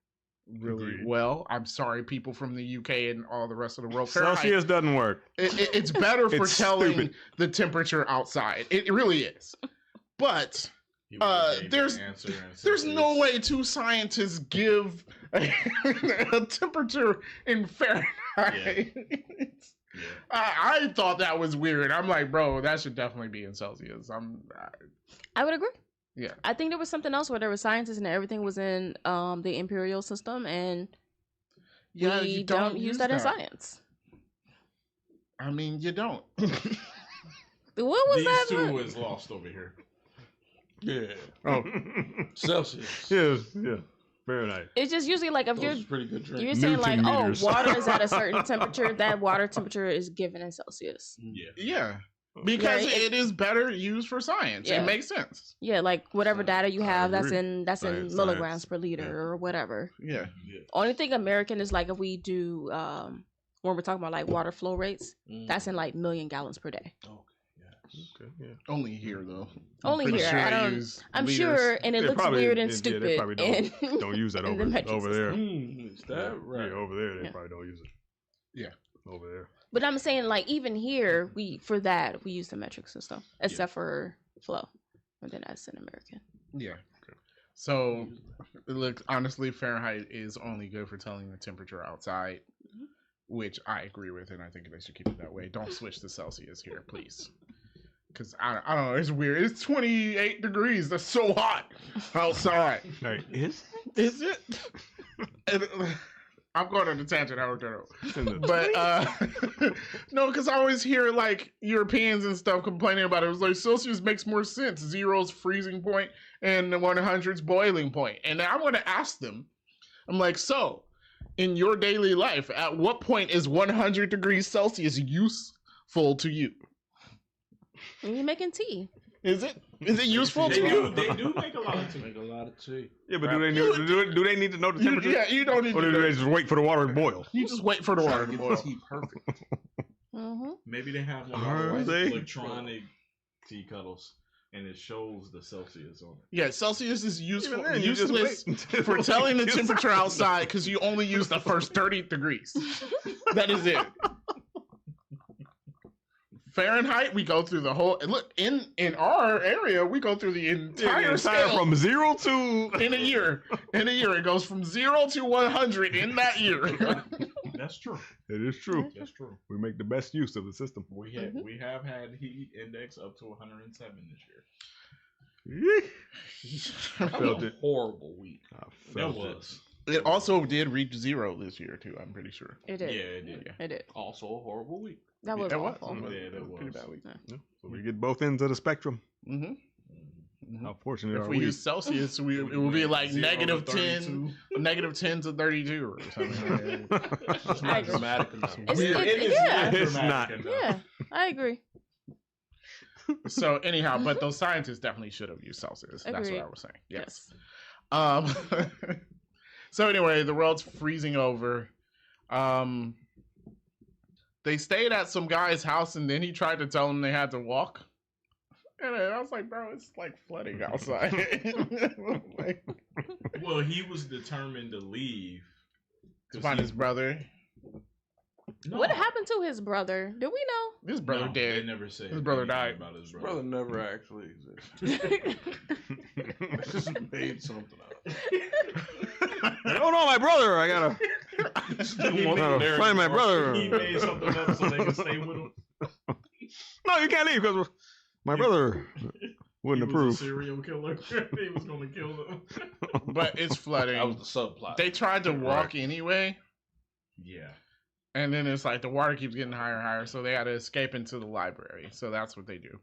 really Agreed. well. I'm sorry, people from the UK and all the rest of the world. Fahrenheit, Celsius doesn't work. it's better for It's telling stupid. the temperature outside. It really is. But He would've gave there's- the answer and said there's no this. way 2 scientists give a temperature in Fahrenheit. Yeah. I thought that was weird. I'm like, bro, that should definitely be in Celsius. I would agree. Yeah. I think there was something else where there were scientists and everything was in the imperial system, and Yeah, we you don't use that in science. I mean, you don't. What was These that? two is lost over here. Yeah. Oh, Celsius. yeah. Fahrenheit. It's just usually like if Those you're is pretty good drink. you're saying like, Newton oh, meters. water is at a certain temperature, that water temperature is given in Celsius. Yeah. yeah. Because Yeah, it is better used for science. Yeah. It makes sense. Yeah, like whatever data you have, that's agree. in Science, milligrams science. per liter Yeah. or whatever. Yeah. Yeah. Only thing American is like if we do when we're talking about like water flow rates, Mm. that's in like million gallons per day. Okay. Yeah. Okay, yeah. Only here though. Only pretty here. sure I they don't. use I'm liters. sure, and it Yeah, looks probably- weird and yeah, stupid. they probably don't use that in the metric over there. system. Is that right? Yeah, over there they Yeah. probably don't use it. Yeah. Over there. But I'm saying, like, even here, we use the metric system, except for flow, and then that's in American. Yeah. So, look, honestly, Fahrenheit is only good for telling the temperature outside, which I agree with, and I think they should keep it that way. Don't switch to Celsius here, please. Because, I don't know, it's weird. It's 28 degrees. That's so hot outside. Hey, is Is it? I'm going on a tangent. I don't know. it? But no, because I always hear like Europeans and stuff complaining about it. It was like Celsius makes more sense. Zero's freezing point and 100's boiling point. And I want to ask them, I'm like, so in your daily life, at what point is 100 degrees Celsius useful to you? When you're making tea. Is it? Is it useful They to you? do make a lot of tea. Make a lot of tea. Yeah, but do they need to know the temperature? Yeah, you don't need Or to. do they just wait for the water to boil? You just wait for the water to Get the boil. tea perfect. Mm-hmm. Maybe they have one Are of those they? electronic tea kettles, and it shows the Celsius on it. Yeah, Celsius is Even then, you just useless wait until for it telling the gets temperature hot. outside because you only use the first 30 degrees. That is it. Fahrenheit, we go through the whole. Look, in our area, we go through the entire scale from 0 to in a year. In a year, it goes from 0 to 100 in that year. That's true. It is true. That's true. We make the best use of the system. We have had heat index up to 107 this year. I That felt was a it. horrible week. I That felt was. It also did reach 0 this year too. I'm pretty sure. It Yeah, did. it did. It did. Also a horrible week. That was It was. awful. Yeah, that was. Pretty bad week. it. So we get both ends of the spectrum. Mm-hmm. How fortunate If are we we? use Celsius, it would be like 0 to -10, 32. -10 to 32 or something. It's I not agree. dramatic enough. It's- Yeah, it's- it is yeah. not It's dramatic not. enough. Yeah, I agree. So anyhow, but those scientists definitely should have used Celsius. That's Agreed. what I was saying. Yes. So anyway, the world's freezing over. They stayed at some guy's house, and then he tried to tell them they had to walk. And I was like, bro, it's like flooding outside. Like, Well, he was determined to leave. to find his brother. No. What happened to his brother? Do we know? His brother No, They dead. never said His brother anything died. about his His brother. brother never actually existed. Just made something up. Oh no, my brother! I gotta He made find their- my brother. He made something up so they could stay with him. No, you can't leave because my brother wouldn't He was approve. a serial killer. He was going to kill them. But it's flooding. That was the subplot. They tried to walk Right. anyway. Yeah. And then it's like the water keeps getting higher and higher, so they had to escape into the library. So that's what they do.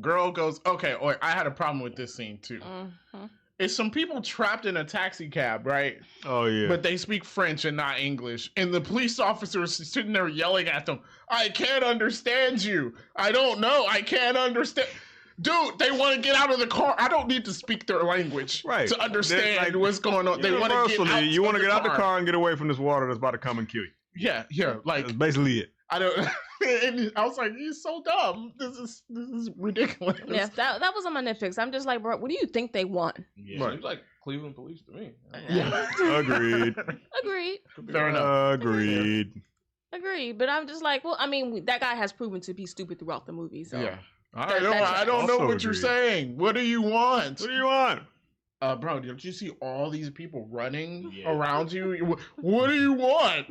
Girl goes, okay, I had a problem with this scene too. Mhm. It's some people trapped in a taxi cab, right? Oh yeah. But they speak French and not English. And the police officer is sitting there yelling at them, I can't understand you. I don't know. I can't understand. Dude, they want to get out of the car. I don't need to speak their language Right. to understand They're like- what's going on. They want to get Universally, out. you want to of get out the car and get away from this water that's about to come and kill you. Yeah, yeah. Like That's basically it. I don't. And I was like, he's so dumb. This is ridiculous. Yeah, that was on my nitpicks. I'm just like, bro, what do you think they want? Yeah. Seems like Cleveland police to me. Yeah. Agreed. Agreed. Could be Fair wrong. enough. Agreed. Agreed. But I'm just like, well, I mean, that guy has proven to be stupid throughout the movie. So Yeah. That- I don't know Also what you're agreed. saying. What do you want? What do you want? Bro, did you see all these people running Yeah. around you? What do you want?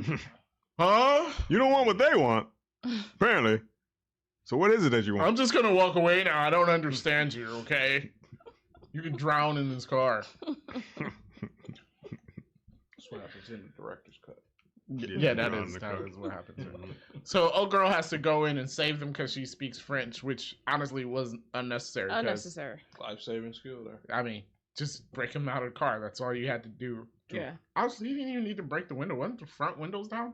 Huh? You don't want what they want, apparently. So what is it that you want? I'm just gonna walk away now. I don't understand you, okay? You can drown in this car. That's what happens in the director's cut. Yeah, that drown in is the that car. is what happens. So, old girl has to go in and save them because she speaks French, which honestly was unnecessary. 'cause, unnecessary. Life-saving skill there. I mean, just break him out of the car. That's all you had to do. Yeah. Honestly, you didn't even need to break the window. Wasn't the front windows down?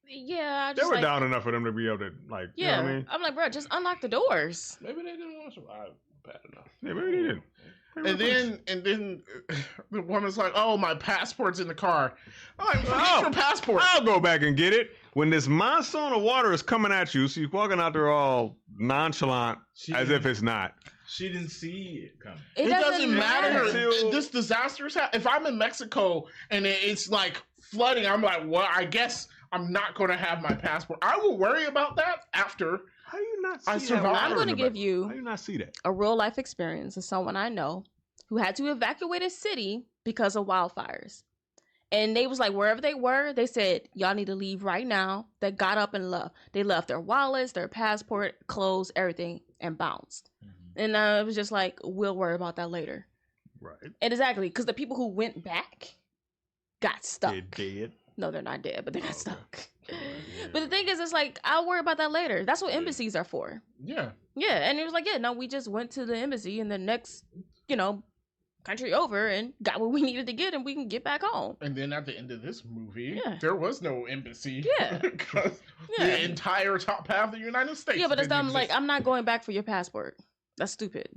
Yeah. I They just were like, down enough for them to be able to, like, Yeah. you know what I mean? I'm like, bro, just unlock the doors. Maybe they didn't want to survive bad enough. Yeah, maybe they didn't. And then the woman's like, "Oh, my passport's in the car." I'm like, "Forget your passport." I'll go back and get it. When this monsoon of water is coming at you, she's walking out there all nonchalant as if it's not. She didn't see it coming. It doesn't matter. Until- This disaster is happening. If I'm in Mexico and it's like flooding, I'm like, well, I guess I'm not going to have my passport. I will worry about that after. How do you not see I that survived. water I'm going to in the give back? you How do you not see that? a real life experience of someone I know who had to evacuate a city because of wildfires. And they was like, wherever they were, they said, y'all need to leave right now. They got up and left. They left their wallets, their passport, clothes, everything, and bounced. And it was just like, we'll worry about that later. Right. And exactly, because the people who went back got stuck. They're dead. No, they're not dead, but they got Okay. stuck. But the thing is, it's like, I'll worry about that later. That's what embassies are for. Yeah. Yeah, and it was like, yeah, no, we just went to the embassy in the next, country over and got what we needed to get, and we can get back home. And then at the end of this movie, Yeah. there was no embassy. Yeah. Because Yeah. the entire top half of the United States. Yeah, but it's didn't dumb. Like, exist. I'm not going back for your passport. That's stupid.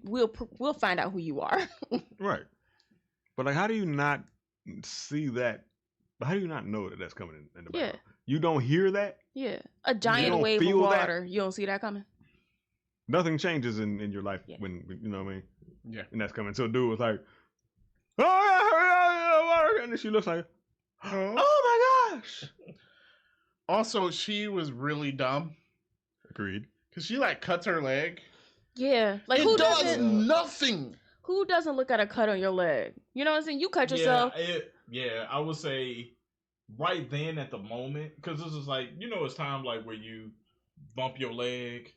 We'll find out who you are. Right. But like, how do you not see that? How do you not know that that's coming in the Yeah. background? You don't hear that? Yeah, a giant don't wave of feel that? water. You don't see that coming. Nothing changes in your life Yeah. when you know what I mean? Yeah. And that's coming. So dude was like, oh, water. And then she looks like, Huh? oh my gosh. Also, she was really dumb Agreed. because she like cuts her leg. Yeah, like It who does doesn't? nothing. Who doesn't look at a cut on your leg? You know what I'm saying? You cut yourself. Yeah, I would say right then at the moment, because this is like, it's time like where you bump your leg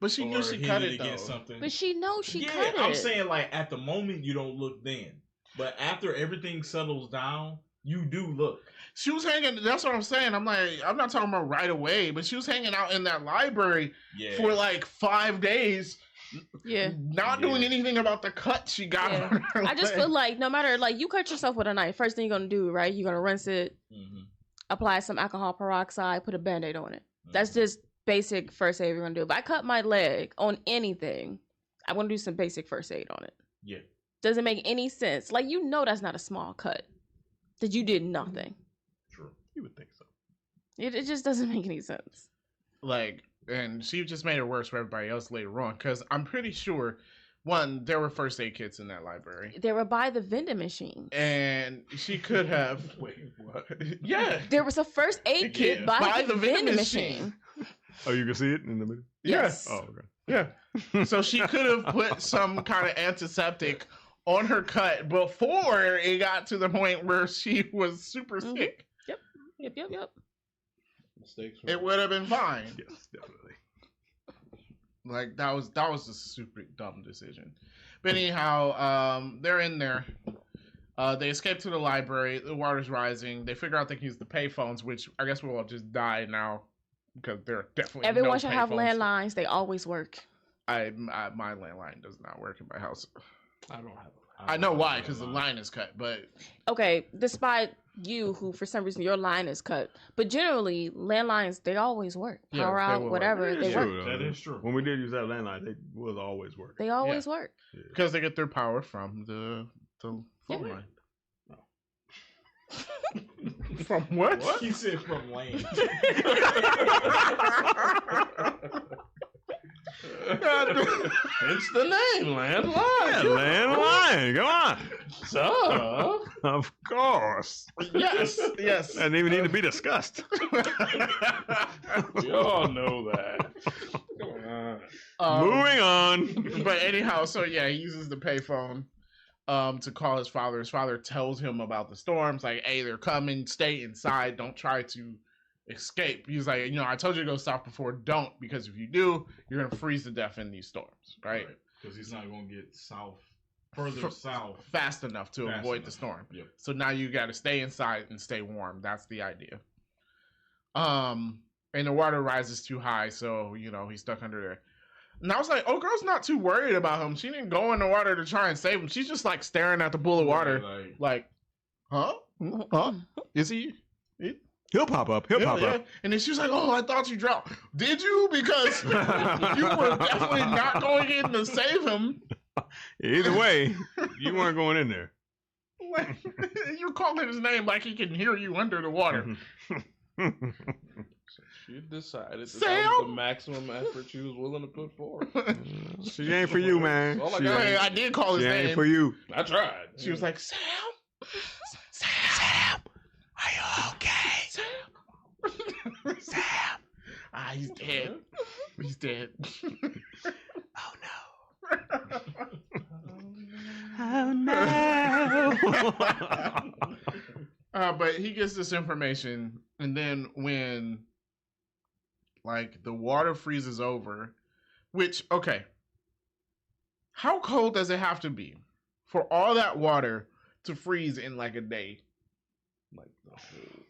But she or knew she hit cut it it though. against something. But she knows she cut it. I'm saying like at the moment you don't look then, but after everything settles down, you do look. She was hanging. That's what I'm saying. I'm like, I'm not talking about right away, but she was hanging out in that library Yeah. for like 5 days, Yeah. not doing anything about the cut she got. Yeah. On her I just leg. feel like no matter, like, you cut yourself with a knife, first thing you're gonna do, right? You're gonna rinse it, Mhm. apply some alcohol peroxide, put a band-aid on it. That's Mhm. just basic first aid we're gonna do. If I cut my leg on anything, I'm gonna do some basic first aid on it. Yeah. Doesn't make any sense. Like, that's not a small cut. That you did nothing. True. You would think so. It just doesn't make any sense. Like, and she just made it worse for everybody else later on because I'm pretty sure, one, there were first aid kits in that library, They were by the vending machine. and she could have. Wait, what? Yeah. There was a first aid kit Yeah, by the vending machine. Oh, you can see it in the middle? Yes. Oh, okay. Yeah. So she could have put some kind of antiseptic on her cut before it got to the point where she was super Mhm. sick. Yep. Mistakes. It would have been fine. Yes, definitely. Like that was a super dumb decision. But anyhow, they're in there. They escape to the library. The water's rising. They figure out they can use the payphones, which I guess will all just die now because they're definitely Everyone no should have payphones. landlines. They always work. My landline does not work in my house. I don't have. I know why, because the line is cut. But Okay, despite you, who for some reason your line is cut, but generally landlines, they always work. Yeah, Power they out, will work. whatever, That they is work. true, though. That is true. When we did use that landline, they was always working. They always work. because they get their power from the phone Yeah. line. From what? What? He said from Lane. It's the name, landline. Yeah, landline. Come on. So, Of course. Yes. That didn't even need to be discussed. we all know that. Come on. Moving on. But anyhow, so yeah, he uses the payphone to call his father. His father tells him about the storms, like, hey, they're coming, stay inside, don't try to escape. He's like, I told you to go south before, don't, because if you do, you're gonna freeze to death in these storms, right? Because he's not going to get further south. Fast enough to Fast avoid enough. the storm. Yep. So now you got to stay inside and stay warm. That's the idea. And the water rises too high, so he's stuck under there. And I was like, "Oh, girl's not too worried about him. She didn't go in the water to try and save him. She's just like staring at the pool of water, Like, like, huh? Huh? Is he? He'll pop up. He'll pop up. And then she was like, "Oh, I thought you drowned. Did you? Because you were definitely not going in to save him." Either way, you weren't going in there. You're calling his name like he can hear you under the water. She decided that Sam? that was the maximum effort she was willing to put forth. She ain't for you, man. All I She got Hey, is- I did call his she name. ain't for you. I tried. She was like, Sam, Are you okay? Sam. Ah, he's dead. He's dead. Oh no. Oh no. But he gets this information, and then when like the water freezes over, which okay, how cold does it have to be for all that water to freeze in like a day? Like the whole.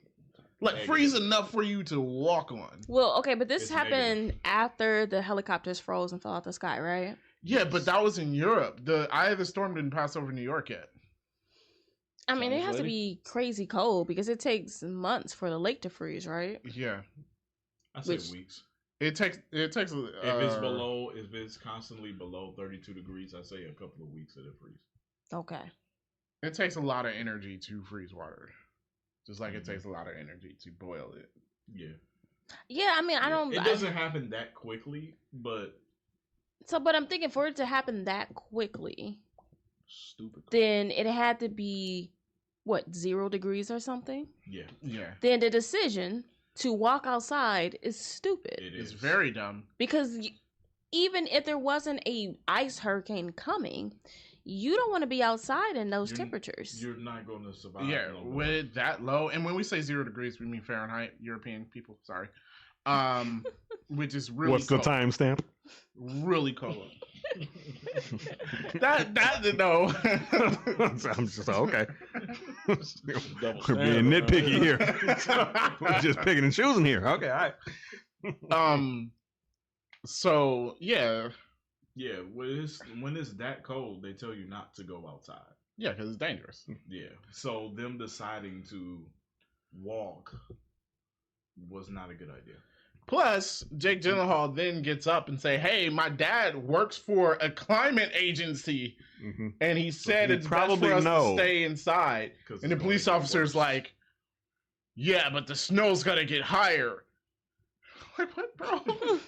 Like Negative. freeze enough for you to walk on. Well, okay, but this It's happened negative. after the helicopters froze and fell out the sky, right? Yeah, but that was in Europe. The eye of the storm didn't pass over New York yet. I mean, it Sounds has to lady. be crazy cold because it takes months for the lake to freeze, right? Yeah, I say Which- weeks. it takes. If it's constantly below 32 degrees, I say a couple of weeks it'll freeze. Okay. It takes a lot of energy to freeze water, just like it takes a lot of energy to boil it. Yeah. Yeah, I mean, I don't. It doesn't happen that quickly, but But I'm thinking for it to happen that quickly, Stupid. then it had to be what 0 degrees or something. yeah, Yeah, Then the decision to walk outside is stupid it it's is very dumb. because even if there wasn't a ice hurricane coming, you don't want to be outside in those You're- temperatures. You're not going to survive. Yeah, no more. with it that low, and when we say 0 degrees, we mean Fahrenheit. European people, sorry. Which is really What's the cold. timestamp? Really cold. that no. I'm just okay. Double We're being standard, nitpicky huh? here. We're just picking and choosing here. Okay, all right. So yeah, Yeah, when it's that cold, they tell you not to go outside. yeah, because it's dangerous. Yeah, so them deciding to walk was not a good idea. Plus, Jake Gyllenhaal then gets up and say, "Hey, my dad works for a climate agency, Mm-hmm. and he said you it's best probably for us know. to stay inside." 'Cause And the it's police gonna get officer's worse. like, "Yeah, but the snow's gonna get higher." Like, what, bro?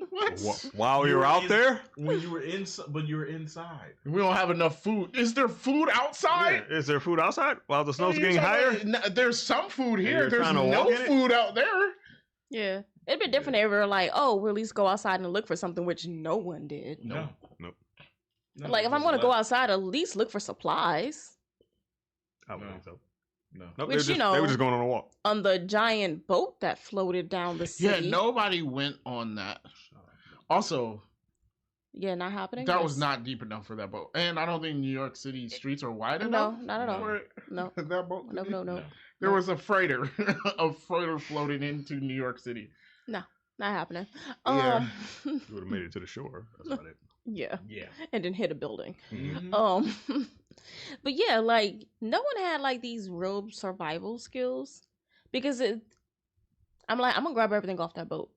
What? While You you're were out in- there, when you were but you were inside. We don't have enough food. Is there food outside? is there food outside while the snow's What are you getting talking higher? about? There's some food And here. you're There's trying to no walk in it? food out there. Yeah, it'd be different if we were like, oh, we'll at least go outside and look for something, which no one did. No. Nope. No, Like, if I'm just going to go left. outside, at least look for supplies. I would No. think so. No. Nope, Which, they were just going on a walk. On the giant boat that floated down the Yeah, city. nobody went on that. Also, Yeah, not happening. that was Yes. not deep enough for that boat, and I don't think New York City streets are wide No, enough. not at all. for No, that boat. to no, be- no, no, There was a freighter, a freighter floating into New York City. not happening. Yeah. You would have made it to the shore. That's about it. Yeah, Yeah. and then hit a building. Mhm. But yeah, like no one had like these real survival skills because I'm like, I'm gonna grab everything off that boat.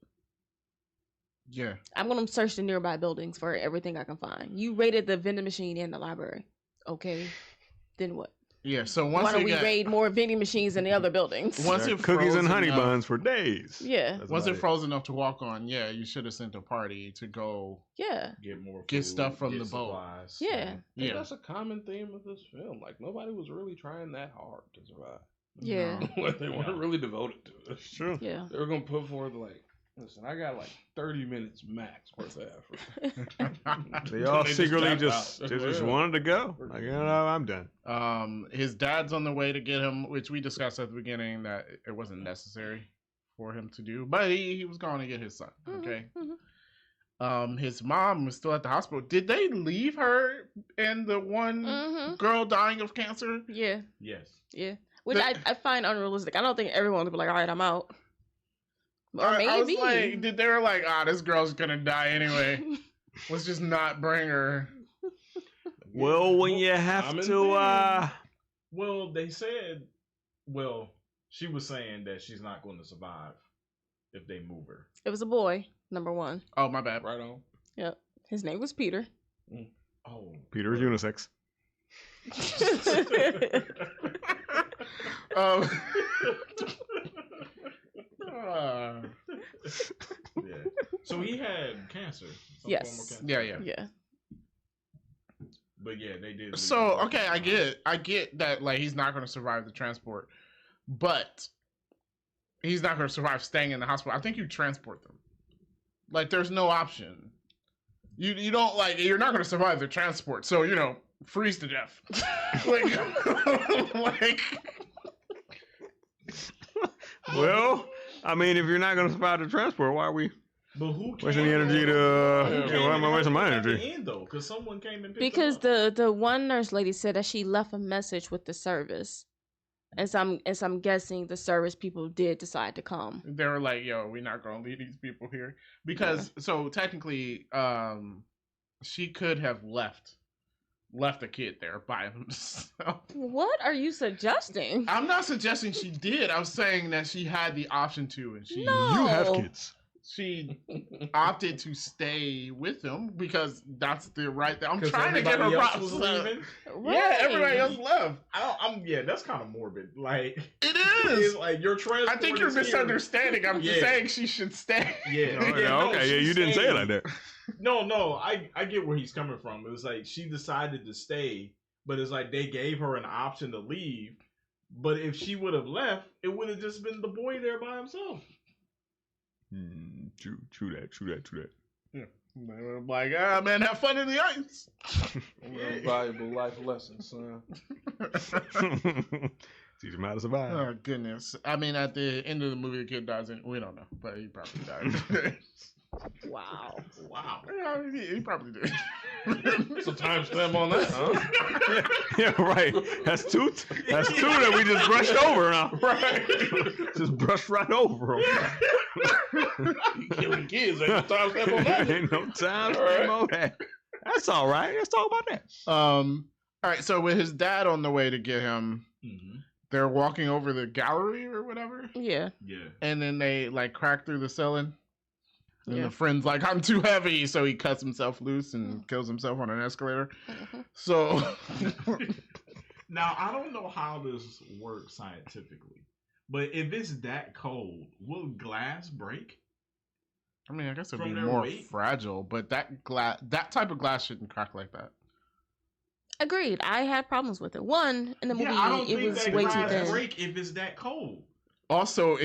Yeah. I'm gonna search the nearby buildings for everything I can find. You raided the vending machine and the library. Okay, then what? Yeah. So once Why don't it we got, raid more vending machines in the other buildings? once it Cookies froze and honey enough- buns for days. Yeah, That's Once about it froze enough to walk on, yeah, you should have sent a party to go. yeah. Get more food, Get stuff from get the boat. supplies. Yeah. I think Yeah. that's a common theme of this film. Like nobody was really trying that hard to survive. Yeah. Like they weren't No. really devoted to it. It's true. Yeah. They were gonna put forth like, listen, I got like 30 minutes max worth of effort. They all They just secretly tapped just out. just Yeah. wanted to go. Like, you know, I'm done. His dad's on the way to get him, which we discussed at the beginning that it wasn't necessary for him to do, but he was going to get his son. Okay. His mom was still at the hospital. Did they leave her and the one Mhm. girl dying of cancer? Yeah. Yes. Yeah. Which The- I find unrealistic. I don't think everyone would be like, all right, I'm out. Or maybe. I was like, they were like, this girl's gonna die anyway. Let's just not bring her. Well, when you have Common to, Well, they said. Well, she was saying that she's not going to survive if they move her. It was a boy, number one. Oh, my bad. Right on. Yep. His name was Peter. Oh, Peter is unisex. Um, yeah. So he had cancer. Some Yes. form of cancer. yeah. Yeah. But yeah, they did. leave So the okay, person I get that like he's not going to survive the transport, but he's not going to survive staying in the hospital. I think you transport them. Like there's no option. You don't like you're not going to survive the transport. So freeze to death. like Well, I mean, if you're not going to survive the transport, why are we But who wasting the energy to? Why am I wasting my energy? End though, because someone came and picked Because him up. the one nurse lady said that she left a message with the service. And so I'm guessing the service people did decide to come. they were like, "Yo, we're not going to leave these people here," because so technically, she could have left the kid there by himself. What are you suggesting? I'm not suggesting she did. I'm saying that she had the option to, and she No. You have kids. she opted to stay with him because that's the right thing. I'm 'Cause trying to get her everybody else props. was leaving. Yeah, everybody else left. Yeah, that's kind of morbid. Like It it's is. like your transport. I think you're is here. misunderstanding. I'm just Yeah. saying she should stay. Yeah. Oh, yeah, no, okay, yeah, she you didn't say it stayed. like that. No, I get where he's coming from. It was like she decided to stay, but it's like they gave her an option to leave. But if she would have left, it would have just been the boy there by himself. True that. They were like, man, have fun in the ice. Real valuable life lesson, son. Teach him how to survive. Oh goodness! I mean, at the end of the movie, the kid dies. We don't know, but he probably died. Wow. Wow. Yeah, he probably did. So timestamp on that, huh? Yeah, right. That's two. That's two that we just brushed over now. Right. Just brushed right over them. You killing kids, ain't no timestamp on that. Ain't no time All on that. That's all right. Let's talk about that. All right. So with his dad on the way to get him, Mm-hmm. they're walking over the gallery or whatever, Yeah. Yeah. and then they like crack through the ceiling. And Yeah. the friend's like, "I'm too heavy," so he cuts himself loose and kills himself on an escalator. Mhm. So Now I don't know how this works scientifically, but if it's that cold, will glass break? I mean, I guess it'd From be their more weight? fragile, but that type of glass shouldn't crack like that. Agreed. I had problems with it. One, in the movie, I don't it think was that way too glass thin. break if it's that cold. Also,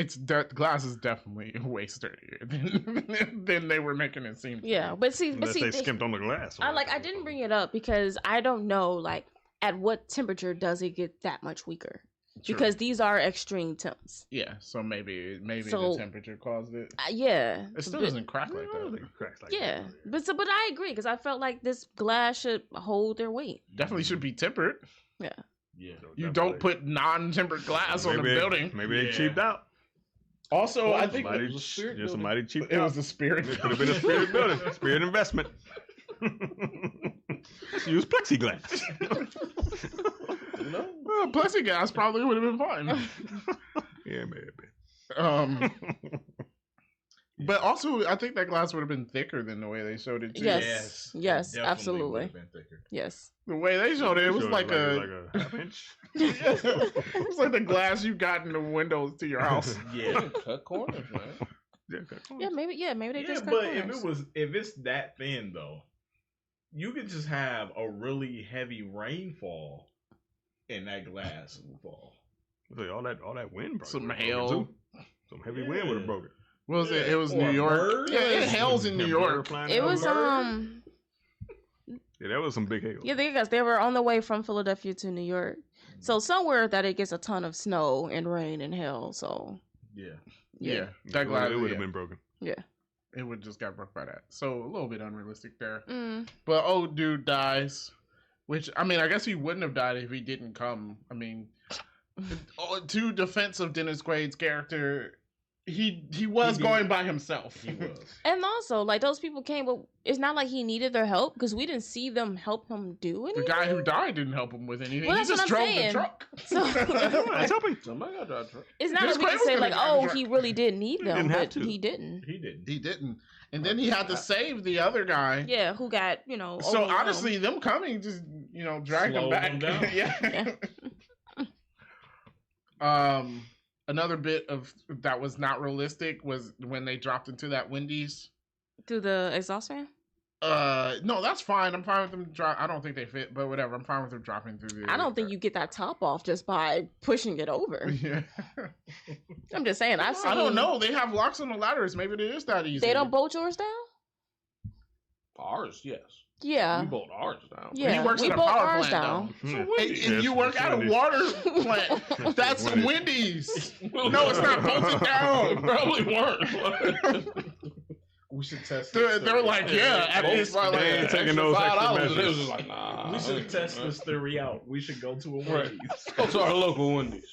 glass is definitely way sturdier than they were making it seem. Yeah, but see, Unless they skimped on the glass. I didn't bring it up because I don't know, like, at what temperature does it get that much weaker? True. Because these are extreme temps. Yeah, so maybe So- the temperature caused it. Yeah. It still but- doesn't crack like that. Yeah, but I agree because I felt like this glass should hold their weight. Definitely should be tempered. Yeah. You don't put non-tempered glass on the building. Maybe they Yeah. cheaped out. Also, I think Somebody, it was a spirit yeah, building. somebody cheaped it out. was the spirit. It could have been a spirit building, spirit investment. Use plexiglass. You know? Well, plexiglass probably would have been fine. Yeah, maybe. But also, I think that glass would have been thicker than the way they showed it. Too. Yes. Yes, it definitely absolutely. would have been thicker. Yes. The way they showed it, it was Sure, like a half inch. it was like the glass you got in the windows to your house. Yeah. Cut corners, man. Yeah, okay, cool. Yeah, maybe they Yeah, just cut but corners. if it's that thin though, you could just have a really heavy rainfall and that glass will fall. So all that wind, Some broke it hail. too. Some heavy wind would have broken. What was it? It was Or New a York. bird. Yeah, it hails in New Yeah, bird York. flying It down was the road. Yeah, that was some big hail. yeah, they were on the way from Philadelphia to New York. So somewhere that it gets a ton of snow and rain and hail. So Yeah. Yeah, that glass it would yeah, have been broken. yeah. it would just got broke by that. So a little bit unrealistic there. Mm. But old dude dies, which I mean, I guess he wouldn't have died if he didn't come. I mean, to defense of Dennis Quaid's character, he was He going by himself. He was. And also, like, those people came, but it's not like he needed their help because we didn't see them help him do anything. The guy who died didn't help him with anything. Well, He that's just what I'm drove saying. the truck. So It's helping. Somebody got that truck. it's not His like we can grave was say gonna like, drive oh, the truck. he really did need them, didn't have but to. he didn't. He didn't. He didn't. And then he had to save the other guy. Yeah, who got So overwhelmed. honestly, them coming just dragged him Slowed back. him down. Yeah. Another bit of that was not realistic was when they dropped into that Wendy's. through the exhaust fan. No, that's fine. I'm fine with them. I don't think they fit, but whatever. I'm fine with them dropping through the. I don't think you get that top off just by pushing it over. Yeah. I'm just saying. I've seen. I don't know. They have locks on the ladders. Maybe it is that easy. They don't bolt yours down. Ours, yes. Yeah. We bolt ours down. Yeah. He works we at a bolt power ours plant, down. And you work at a water plant. That's Wendy's. No, it's not bolted They down. probably weren't. We should test. They're like, yeah, at Both this probably they ain't extra taking those extra $5, and measures. It was just like, nah. We should test this theory out. We should go to a Right. Wendy's. Go to our local Wendy's.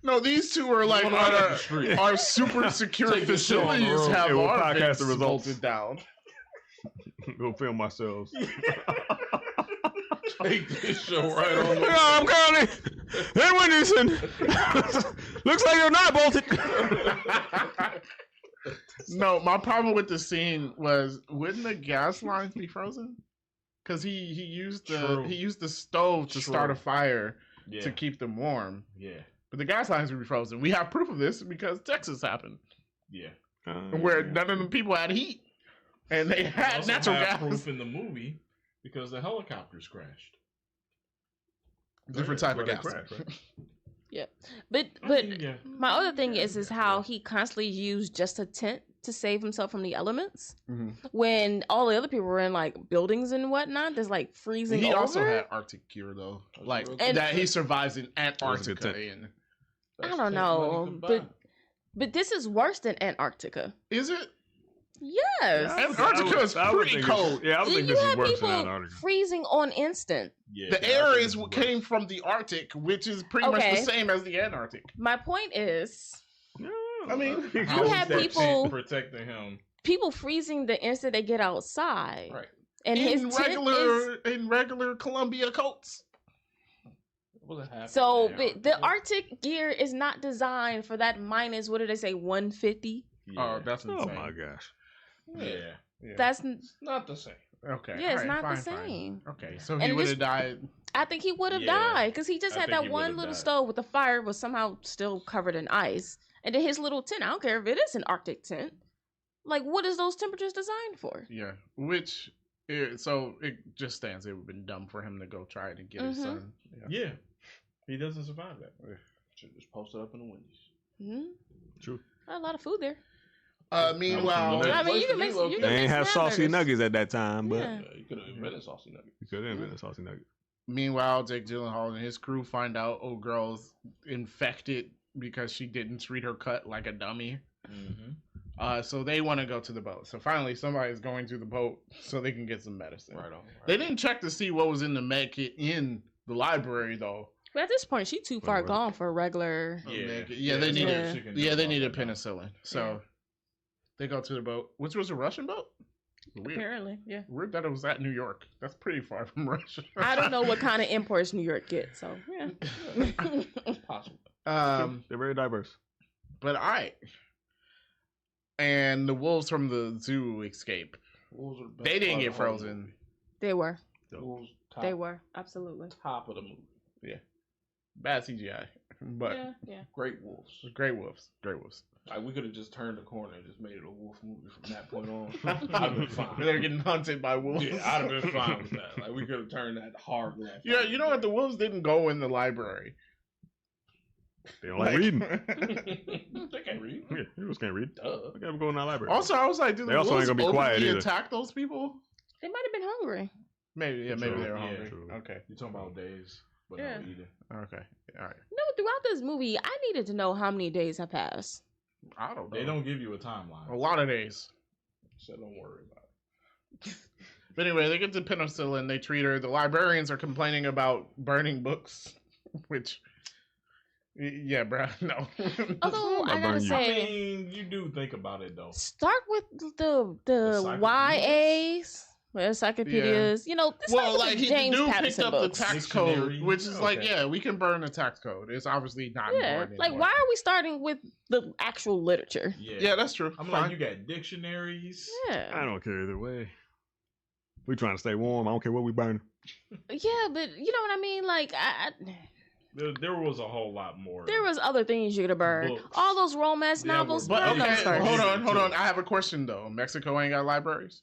No, these two are like One right up the our, street. our super secure Take this shit on the facilities road. have Hey, we'll our podcast vents the results. bolted down. Go film ourselves. Take this show right on. Yeah, I'm currently in Wendy's and looks like you're not bolted. No, my problem with the scene was wouldn't the gas lines be frozen? Because he used the stove to start a True. fire Yeah. to keep them warm. Yeah. But the gas lines would be frozen. We have proof of this because Texas happened, Yeah. where none of the people had heat, and they We had also natural have gas. proof in the movie because the helicopters crashed. Different type of gas. But Yeah. my other thing is how he constantly used just a tent to save himself from the elements Mhm. when all the other people were in like buildings and whatnot. There's like freezing He over. also had Arctic gear though, like And- that he survives in That was a good Antarctica. tent. And I don't know, but this is worse than Antarctica. is it? Yes. Antarctica is pretty cold. Yeah, I would think You this is had worse than people Antarctica. freezing on instant. Yeah. The air is what came from the Arctic, which is pretty much Okay. the same as the Antarctic. My point is, I mean, you How is had that people- tent protecting him. people freezing the instant they get outside. Right. And his in tent regular Columbia coats. Wasn't happening so there. but the Arctic gear is not designed for that minus, what did they say, 150? Yeah. Oh, that's insane. Oh my gosh. Yeah. Yeah. That's It's not the same. okay. yeah, it's alright, not the fine, fine. same. Okay, so And he it would just- have died. I think he would have Yeah, died because he just I had think that he one would've little died. stove with the fire was somehow still covered in ice, and then his little tent. I don't care if it is an Arctic tent. Like, what is those temperatures designed for? Yeah, so it just stands. It would have been dumb for him to go try to get his Mhm. son. Yeah. He doesn't survive that. Should just post it up in the Wendy's. Hmm? True. A lot of food there. Meanwhile, Yeah. I mean, you can Place make to be, you low-key. can They ain't make have saucy hamburgers. nuggets at that time, but Yeah. You could have invented saucy nuggets. you could have been a saucy nugget. meanwhile, Jake Gyllenhaal and his crew find out old girl's infected because she didn't treat her cut like a dummy. Mm-hmm. So they want to go to the boat. So finally, somebody's going to the boat so they can get some medicine. Right on. They didn't check to see what was in the med kit in the library though. But at this point, she's too far Wait. gone for a regular. Yeah, they so needed. she can Yeah, do they all needed that now. penicillin. So they go to the boat, which was a Russian boat. Weird. Apparently, yeah. Weird that it was at New York. That's pretty far from Russia. I don't know what kind of imports New York gets, so yeah. Possible. They're very diverse. But and the wolves from the zoo escape. Wolves are the best They didn't part get of the whole frozen. movie. They were. Wolves top, They were absolutely. top of the movie. Bad CGI, but Yeah, yeah. Great wolves. great wolves. Great wolves. Like we could have just turned the corner and just made it a wolf movie from that point on. I'd have been fine. They're getting hunted by wolves. Yeah, I'd have been fine with that. Like we could have turned that hard left. Yeah, you know what? The wolves didn't go in the library. They don't like reading. They can't read. Yeah, heroes can't read. Duh. Look at them going in our library. Also, I was like, did They the also wolves ain't gonna be quiet openly either. attack those people? They might have been hungry. Maybe, yeah, True. maybe they were Yeah, hungry. true. Okay, You're talking about days, but Yeah. no eating. okay, all right. No, throughout this movie, I needed to know how many days have passed. I don't know. They don't give you a timeline. A lot of days. So don't worry about it. But anyway, they get to penicillin. They treat her. The librarians are complaining about burning books, which Yeah, bro. No. Although I I'll burn gotta you. I say, mean, you do think about it though. start with the encyclopedias? YAs, the encyclopedias. You know, start Well, with like the the James dude picked Patterson up books. the tax code, Dictionary. which is like, Okay. yeah, we can burn the tax code. It's obviously not Yeah, important like anymore. why are we starting with the actual literature? Yeah. Yeah, that's true. I'm Fine. like, you got dictionaries. I Yeah, don't care either way. We trying to stay warm. I don't care what we burn. yeah, but you know what I mean. Like, There was a whole lot more. there was other things you could have burned. Books. All those romance Yeah, novels. we're- But burn those okay, first. hold on. I have a question though. Mexico ain't got libraries.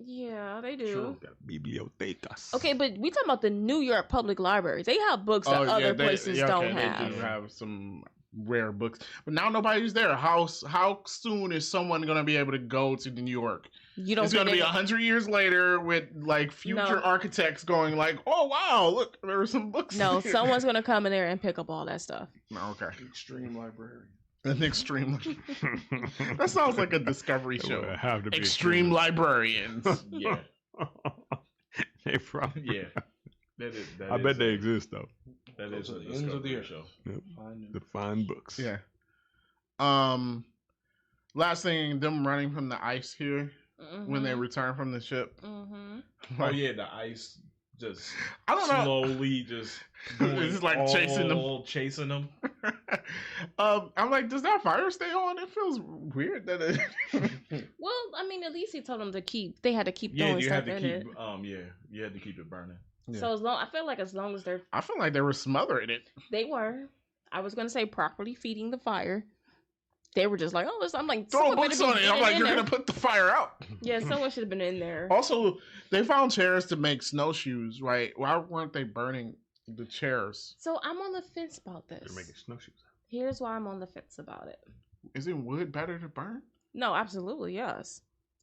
Yeah, they do. True. Got bibliotecas. Okay, but we talking about the New York public libraries. They have books that other places don't They have. do have some rare books, but now nobody's there. How soon is someone gonna be able to go to New York? You don't. It's gonna think be they- 100 years later with like future No. architects going like, "Oh wow, look, there are some books." No, here." someone's gonna come in there and pick up all that stuff. Okay, Extreme librarian. an extreme. That sounds like a Discovery It show. would have to be Extreme librarians. Yeah. They probably. Yeah. I bet they exist though. That Those is are a the ends of the Discovery earth. show. Find them. The fine books. Yeah. Last thing, them running from the ice here when they return from the ship. Mm-hmm. Oh yeah, the ice just I don't know. slowly just It's just like chasing them. chasing them. I'm like, does that fire stay on? It feels weird that it. Well, I mean, at least he told them to keep. They had to keep Yeah, throwing you stuff had to in keep. it. You had to keep it burning. Yeah. So I feel like as long as I feel like they were smothering it. they were, I was gonna say properly feeding the fire. They were just like, oh, I'm like, Throw someone better books be on it. I'm getting like, in you're there. gonna put the fire out. Yeah, someone should have been in there. Also, they found chairs to make snowshoes, right? Why weren't they burning the chairs? So I'm on the fence about this. They're making snowshoes. Here's why I'm on the fence about it. Isn't wood better to burn? No, absolutely, yes.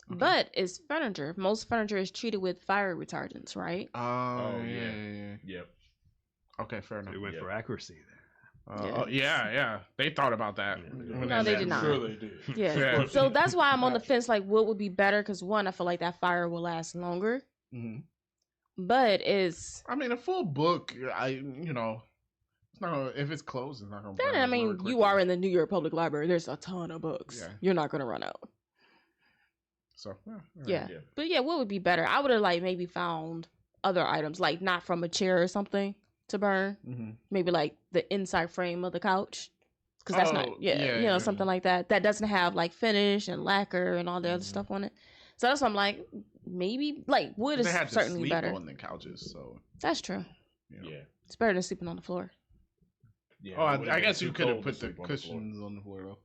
Okay. But it's furniture. Most furniture is treated with fire retardants, right? Oh, yeah. yeah. Yep. Okay, fair enough. They went Yeah. for accuracy there. Yeah. They thought about that. Yeah. when No, they made did it. not. Sure they did. Yeah. Yeah. So that's why I'm on the fence. Like, what would be better? Because one, I feel like that fire will last longer. Mhm. But it's I mean, a full book. It's not gonna, if it's closed, it's not gonna. then. burn I mean, really you quickly. are in the New York Public Library. There's a ton of books. Yeah. You're not gonna run out. So Yeah. Yeah. But yeah, what would be better? I would have like maybe found other items, like not from a chair or something to burn. Mm-hmm. Maybe like the inside frame of the couch. Because that's Oh, not, yeah, you know, yeah. something like that. That doesn't have like finish and lacquer and all the other Mhm. stuff on it. So that's why I'm like, maybe like wood is They had to certainly sleep better. on the couches, so. That's true. Yeah. It's better than sleeping on the floor. Yeah. Oh, it would've I been guess you too could have cold to put the sleep on the floor. cushions on the floor though.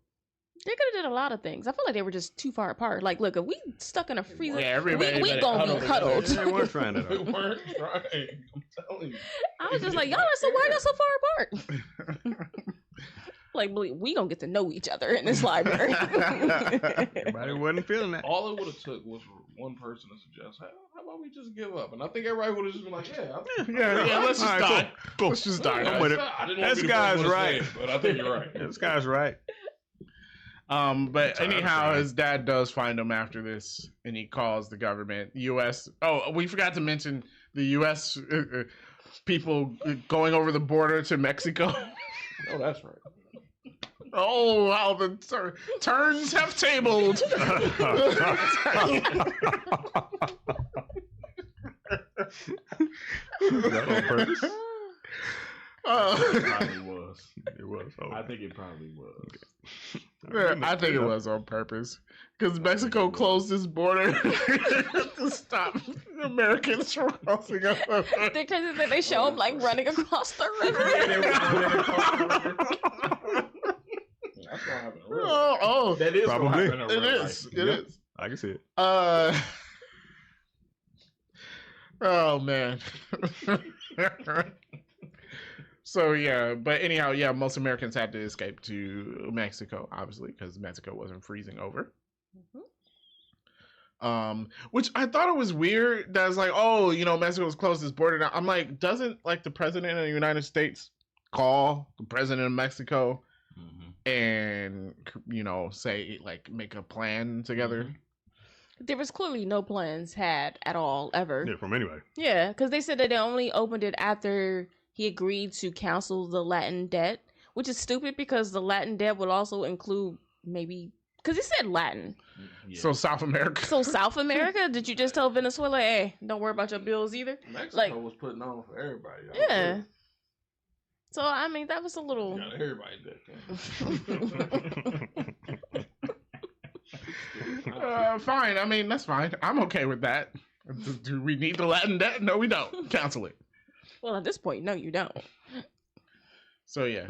They could have did a lot of things. I feel like they were just too far apart. Like, look, if we stuck in a freezer, Yeah, everybody we better gonna be huddle huddled. together. They weren't trying to. They weren't trying. I'm telling you. I was just like, y'all are so why y'all so far apart? Like, believe we gonna get to know each other in this library. Everybody wasn't feeling that. All it would have took was for one person to suggest, hey, how about we just give up? And I think everybody would have just been like, yeah, I think yeah, let's just All right, die. cool. Let's just die. I'm guys. with it. I didn't want This to be the guy's first one to say right. it, but I think you're right. This guy's right. But Tired of anyhow, crying. his dad does find him after this, and he calls the government. U.S. Oh, we forgot to mention the U.S. People going over the border to Mexico. Oh, that's right. Oh, how the turns have tabled. Was that on purpose? It probably was. It was. Oh, I think it probably was. Yeah, I think it was on purpose because Mexico closed its border to stop Americans from crossing over. The crazy thing, they show them like running across the river. That's gonna happen. Really. Oh, That is Probably. what happened in it real is. life. It Yep. is. I can see it. Oh man. So yeah, but anyhow, yeah, most Americans had to escape to Mexico, obviously, because Mexico wasn't freezing over. Which I thought it was weird. That was like, oh, Mexico's closed its border now. I'm like, doesn't like the president of the United States call the president of Mexico Mhm. and say like make a plan together? There was clearly no plans had at all ever. Yeah, from anybody. Yeah, because they said that they only opened it after he agreed to cancel the Latin debt, which is stupid because the Latin debt would also include maybe because he said Latin. Yeah. So South America. So South America? Did you just tell Venezuela, hey, don't worry about your bills either? Mexico was putting on for everybody. Yeah. So I mean, that was a little. Got everybody Fine. I mean, that's fine. I'm okay with that. Do we need the Latin debt? No, we don't. Cancel it. Well, at this point, no, you don't. So yeah.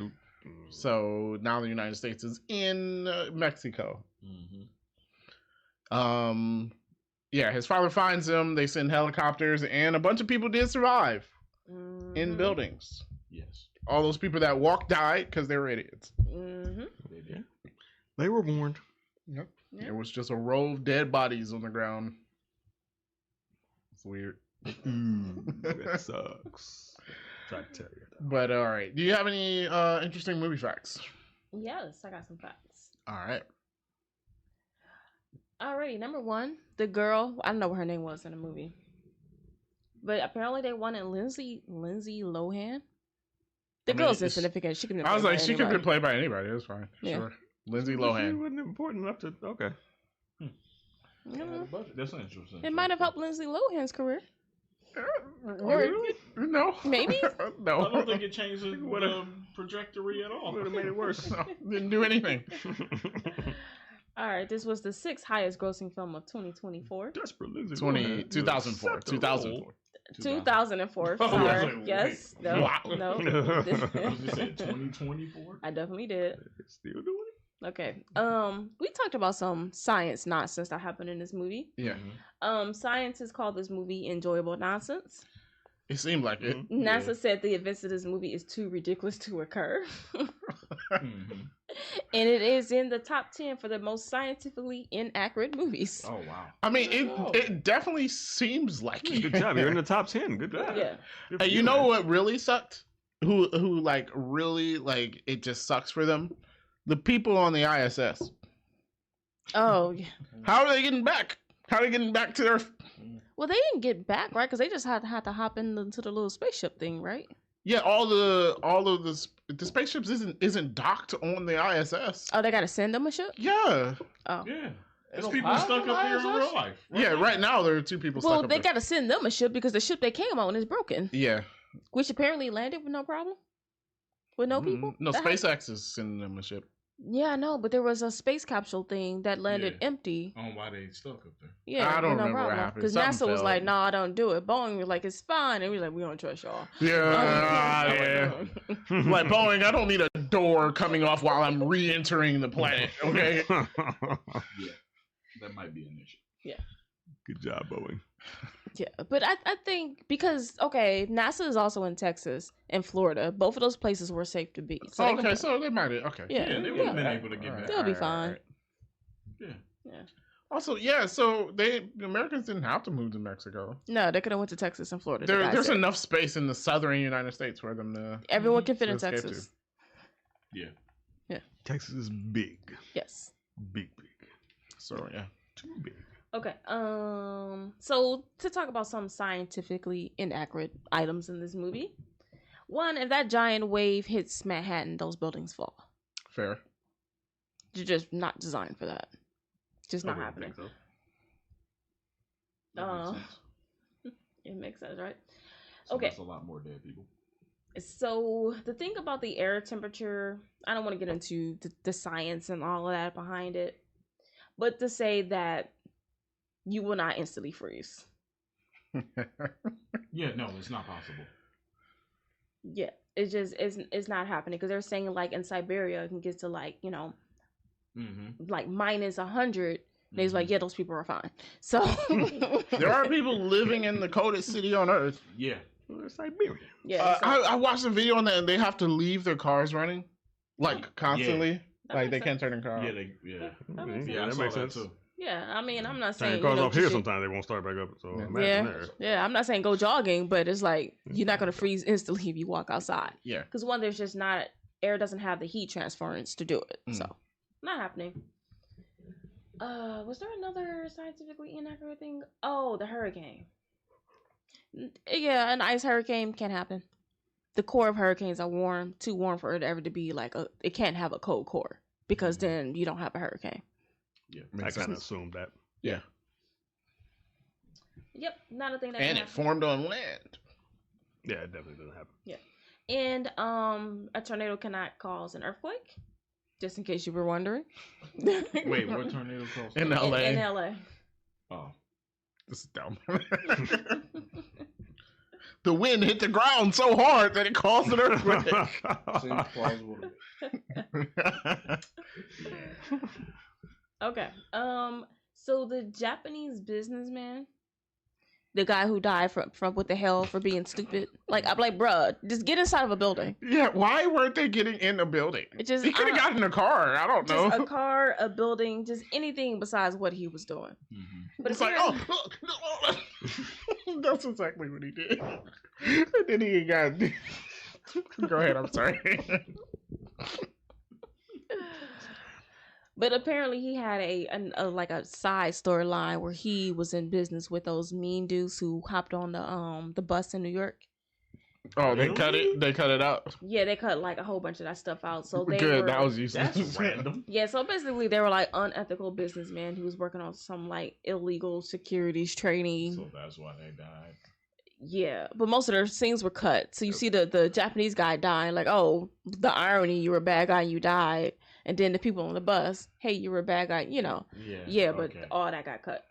So now the United States is in Mexico. Yeah, his father finds him. They send helicopters, and a bunch of people did survive in buildings. Yes. All those people that walked died because they were idiots. They did. They were warned. Yep. Yeah. There was just a row of dead bodies on the ground. It's weird. That sucks. Try to tell you. But all right. Do you have any interesting movie facts? Yes, I got some facts. All right. Alrighty, number one, the girl. I don't know what her name was in the movie, but apparently they wanted Lindsay Lohan. The girl's insignificant. She can. I was like, she could be played by anybody. It's fine. Yeah. Sure. Lindsay She Lohan. wasn't important enough to. Okay. That's interesting. It might have helped Lindsay Lohan's career. Really? No. Maybe? No. I don't think it changed the trajectory at all. Would have made it worse. No, didn't do anything. All right, this was the 6th highest grossing film of 2024. Desperate Lindsay 2004. 2004. 2004. Oh, Sorry. wait. Yes. No. Wow. No. You said 2024? I definitely did. Still doing it? Okay. We talked about some science nonsense that happened in this movie. Yeah. Scientists called this movie enjoyable nonsense. It seemed like it. NASA said the events of this movie is too ridiculous to occur. And it is in the top 10 for the most scientifically inaccurate movies. Oh, wow. I mean, it definitely seems like it. Good job. You're in the top 10. Good job. Yeah. Good for And you know what really sucked? Who like really like it just sucks for them? The people on the ISS. Oh, yeah. How are they getting back? How are they getting back to their? Well, they didn't get back, right? Because they just had to hop into the little spaceship thing, right? Yeah, all of the spaceships isn't docked on the ISS. Oh, they got to send them a ship? Yeah. Oh. Yeah. There's no people pilot stuck on up here in ISS? real life. Yeah, right now there are 2 people Well, stuck they up got to send them a ship because the ship they came on is broken, there. which apparently landed with no problem. With no people? No, That SpaceX is sending them a ship. Yeah, I know, but there was a space capsule thing that landed Yeah. empty. On why they stuck up there. Yeah, I don't with no remember what problem. happened. Because Something NASA was fell. like, "No, I don't do it." Boeing was like, "It's fine," and we was like, "We don't trust y'all." Yeah. Like Boeing, I don't need a door coming off while I'm re-entering the planet. Okay. Yeah. That might be an issue. Good job, Boeing. Yeah, but I think because NASA is also in Texas and Florida. Both of those places were safe to be. So they Okay, can- so they might have. Okay. Yeah. Yeah, they would have been able to get Alright. back. They'll be fine. Yeah. Also, yeah. So the Americans didn't have to move to Mexico. No, they could have went to Texas and Florida. the guy There's said. enough space in the southern United States for them to. Everyone can fit in escape Texas. Yeah. Texas is big. Yes. Big. So yeah. Too big. Okay. So to talk about some scientifically inaccurate items in this movie. One, if that giant wave hits Manhattan, those buildings fall. Fair. You're just not designed for that. Just not I wouldn't happening. think so. That makes Oh. sense. It makes sense, right? So Okay. That's a lot more dead people. So the thing about the air temperature, I don't want to get into the science and all of that behind it, but to say that you will not instantly freeze. Yeah, no, it's not possible. Yeah, it's not happening because they're saying like in Siberia it can get to like like minus 100. And he's like, yeah, those people are fine. So There are people living in the coldest city on earth. Yeah. Well, it's Siberia. yeah, so I watched a video on that, and they have to leave their cars running, like constantly. That Like they makes can't turn their car off. Yeah. That makes Yeah, I that saw makes that sense. too. yeah. I mean, I'm not Turn saying your cars off here you should- sometimes they won't start back up. So Yeah. imagine there. Yeah, I'm not saying go jogging, but it's like you're not gonna freeze instantly if you walk outside. Yeah. Because one, there's just not air doesn't have the heat transference to do it, so not happening. Was there another scientifically inaccurate thing? Oh, the hurricane. Yeah, an ice hurricane can happen. the core of hurricanes are warm, too warm for it ever to be like it can't have a cold core because then you don't have a hurricane. Yeah, I kind of assumed that. Yeah. Yep, not a thing that And can it happen. formed on land. Yeah, it definitely doesn't happen. Yeah. And a tornado cannot cause an earthquake, just in case you were wondering. Wait, what tornado caused In that? LA. In LA. Oh, This is dumb. The wind hit the ground so hard that it caused an earthquake. Seems plausible to me. Okay. So the Japanese businessman, the guy who died from what the hell for being stupid. Like I'm like, bruh, just get inside of a building. Yeah, why weren't they getting in a building? It just He could have gotten in a car. I don't know. just a car, a building, just anything besides what he was doing. But It's like, oh, look. That's exactly what he did. And then he got. Go ahead. I'm sorry. But apparently he had a like a side storyline where he was in business with those mean dudes who hopped on the bus in New York. Oh, they cut it. They cut it out. Yeah, they cut like a whole bunch of that stuff out. So they Good. were, That was useless. That's random. yeah. So basically, they were like unethical businessmen who was working on some like illegal securities trading. So that's why they died. Yeah, but most of their scenes were cut. So you see the Japanese guy dying, like, oh, the irony, you were a bad guy and you died. And then the people on the bus, hey, you were a bad guy, you know. Yeah, but okay. all that got cut.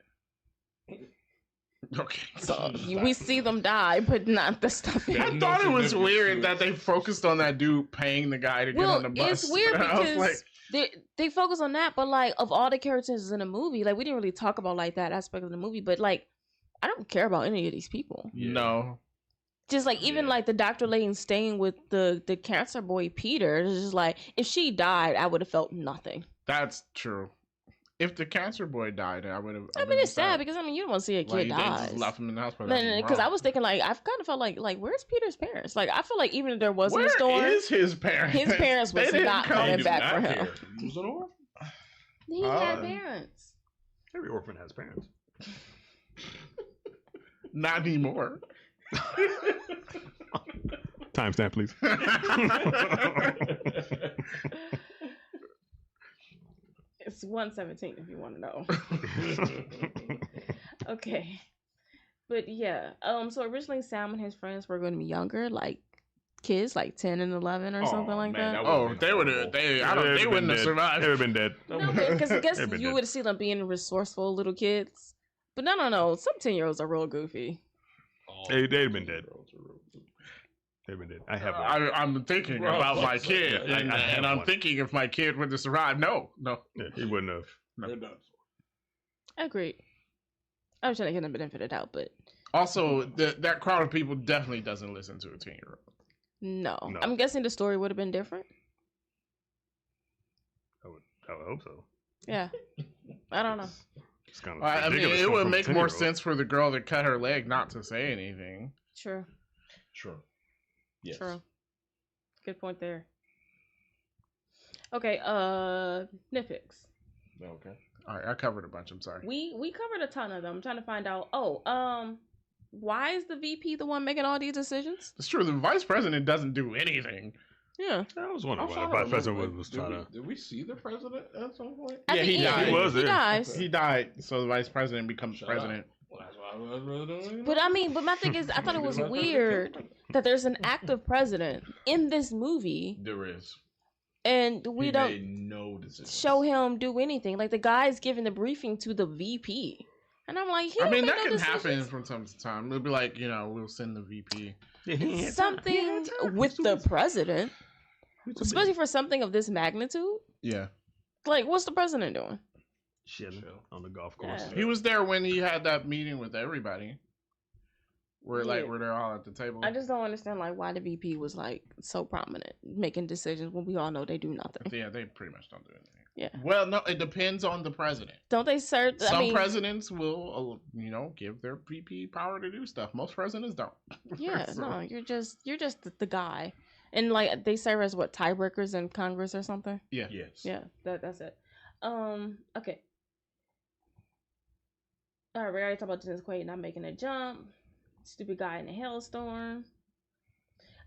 Okay. So we see them die, but not the stuff. Yeah. I thought it was weird that they focused on that dude paying the guy to get on the bus. It's weird I was because they focus on that, but like of all the characters in the movie, like we didn't really talk about like that aspect of the movie, but like I don't care about any of these people. Yeah. No. Just like even like the Dr. Layton staying with the cancer boy Peter, it's just like if she died, I would have felt nothing. That's true. If the cancer boy died, I would have. I mean, it's sad because I mean you don't want to see a kid They die. just left him in the hospital. Because I was thinking like I've kind of felt like where's Peter's parents? Like I feel like even if there wasn't Where a storm, is his parents? his parents was They didn't not come. coming They back did for not him. care. He was an orphan. He had parents. Every orphan has parents. Not anymore. Timestamp, please. It's 1:17 if you want to know. Okay. But yeah, so originally Sam and his friends were going to be younger, like kids, like 10 and 11 or something like man, that. Oh, they would have. They wouldn't have survived. They would have been dead. No, because I guess They've been you dead. would see them being resourceful little kids. But no, some 10-year-olds are real goofy. They'd been dead. They've been dead. I have one. I'm thinking Bro, about my what's kid, up? and, I have and I'm one. thinking if my kid would have survived. No. Yeah, he wouldn't have. They're done. I agree. I was trying to get them benefit of the doubt, but Also, that crowd of people definitely doesn't listen to a 10-year-old. no. No. I'm guessing the story would have been different. I would hope so. Yeah. I don't know. It's kind of I mean, ridiculous it coming would from a make more 10-year-old. sense for the girl that cut her leg not to say anything. True. Yes. True. Good point there. Okay, nitpicks. Okay. All right, I covered a bunch. I'm sorry. We covered a ton of them. I'm trying to find out. Why is the VP the one making all these decisions? It's true. The vice president doesn't do anything. Yeah. I was wondering I'm why the trying vice to president remember, was did trying we- to. Did we see the president at some point? At Yeah, the he end, died. He was there. dies. He died, so the vice president becomes Shut president. Well, that's why I was really doing. But I mean, but my thing is, I thought it was weird that there's an active president in this movie, There is. and we He don't made no decision. show him do anything. Like the guy's giving the briefing to the VP, and I'm like, he don't make that no can decisions. happen from time to time. It'll be like, we'll send the VP. Yeah, he ain't had time. He Something ain't had time. with the president, He was especially for something of this magnitude. Yeah. Like, what's the president doing? chilling on the golf course. Yeah. He was there when he had that meeting with everybody. Where Yeah. where they're all at the table. I just don't understand like why the VP was like so prominent making decisions when we all know they do nothing. Yeah, they pretty much don't do anything. Yeah. Well, no, it depends on the president. Don't they serve? Some presidents will, give their VP power to do stuff. Most presidents don't. Yeah, So- no, you're just the guy, and like they serve as what tiebreakers in Congress or something. Yeah. Yes. Yeah, that's it. Okay. All right, we already talked about Dennis Quaid not making a jump. Stupid guy in a hailstorm.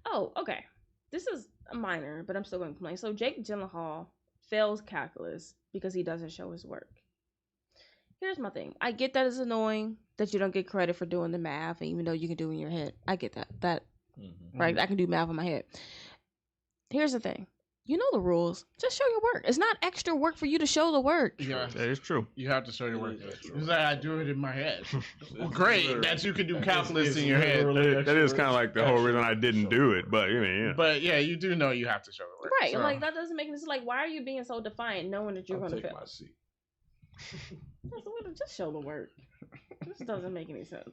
Oh, okay. This is a minor, but I'm still going to complain. So Jake Gyllenhaal fails calculus because he doesn't show his work. Here's my thing. I get that it's annoying that you don't get credit for doing the math, and even though you can do it in your head. I get that. Right? I can do math in my head. Here's the thing. You know the rules. Just show your work. It's not extra work for you to show the work. Yeah, That is true. you have to show your work. That's true. It's like I do it in my head. Well, It's great literally- that you can do it's- calculus it's in your head. literally That is kind of like the whole extra- reason I didn't do it, but you mean, yeah. But yeah, you do know you have to show the work. Right. So. Like, that doesn't make any sense. Like, why are you being so defiant knowing that you're I'll going to take fail? my seat. Just show the work. This doesn't make any sense.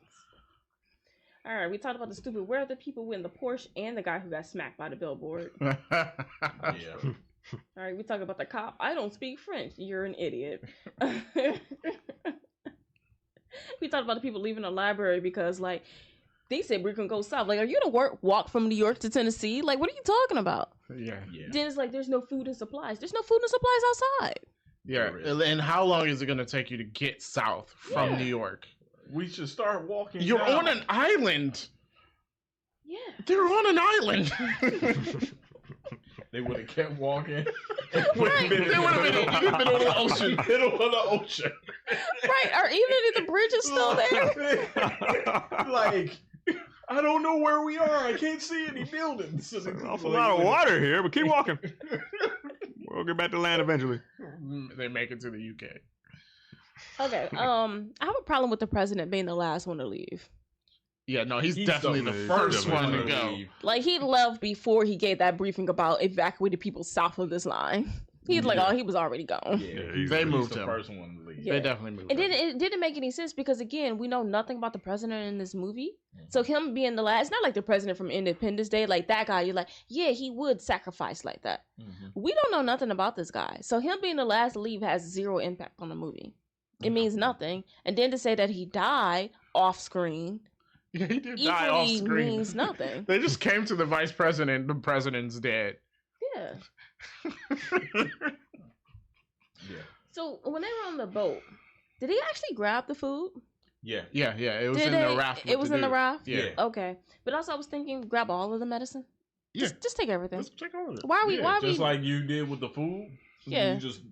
All right, we talked about the stupid. Where are the people with the Porsche and the guy who got smacked by the billboard? Yeah. All right, we talked about the cop. I don't speak French. You're an idiot. We talked about the people leaving the library because, like, they said we're gonna go south. Like, are you gonna walk from New York to Tennessee? Like, what are you talking about? yeah. Yeah. Then it's like there's no food and supplies. There's no food and supplies outside. Yeah. There is. And how long is it going to take you to get south from Yeah. New York? We should start walking. You're down. on an island. Yeah. They're on an island. They would have kept walking. They would have been in the middle of the ocean. Middle of the ocean. Right. Or even if the bridge is still there. Like, I don't know where we are. I can't see any buildings. Awful lot of water here, but keep walking. We'll get back to land eventually. They make it to the UK. Okay. I have a problem with the president being the last one to leave. Yeah, no, he's He's definitely the definitely- first definitely one to gonna go. leave. Like, he left before he gave that briefing about evacuating people south of this line. He's like, Yeah. oh, he was already gone. Yeah, he's- They he's moved the him. first one to leave. Yeah. They definitely moved. And then him. it didn't make any sense because, again, we know nothing about the president in this movie. Mm-hmm. So him being the last, it's not like the president from Independence Day, like that guy. You're like, yeah, he would sacrifice like that. Mhm. We don't know nothing about this guy. So him being the last to leave has zero impact on the movie. It means nothing. And then to say that he died off screen Yeah, he did die off equally screen. means nothing. They just came to the vice president. The president's dead. Yeah. Yeah. So when they were on the boat, did he actually grab the food? Yeah. Yeah, it was Did in they? the raft. with It was in the dude. raft? Yeah. Yeah. Okay. But also I was thinking, grab all of the medicine. Yeah. Just take everything. Let's check all of it. Why are we? Yeah, why are just we? like you did with the food. Yeah. You just Yeah,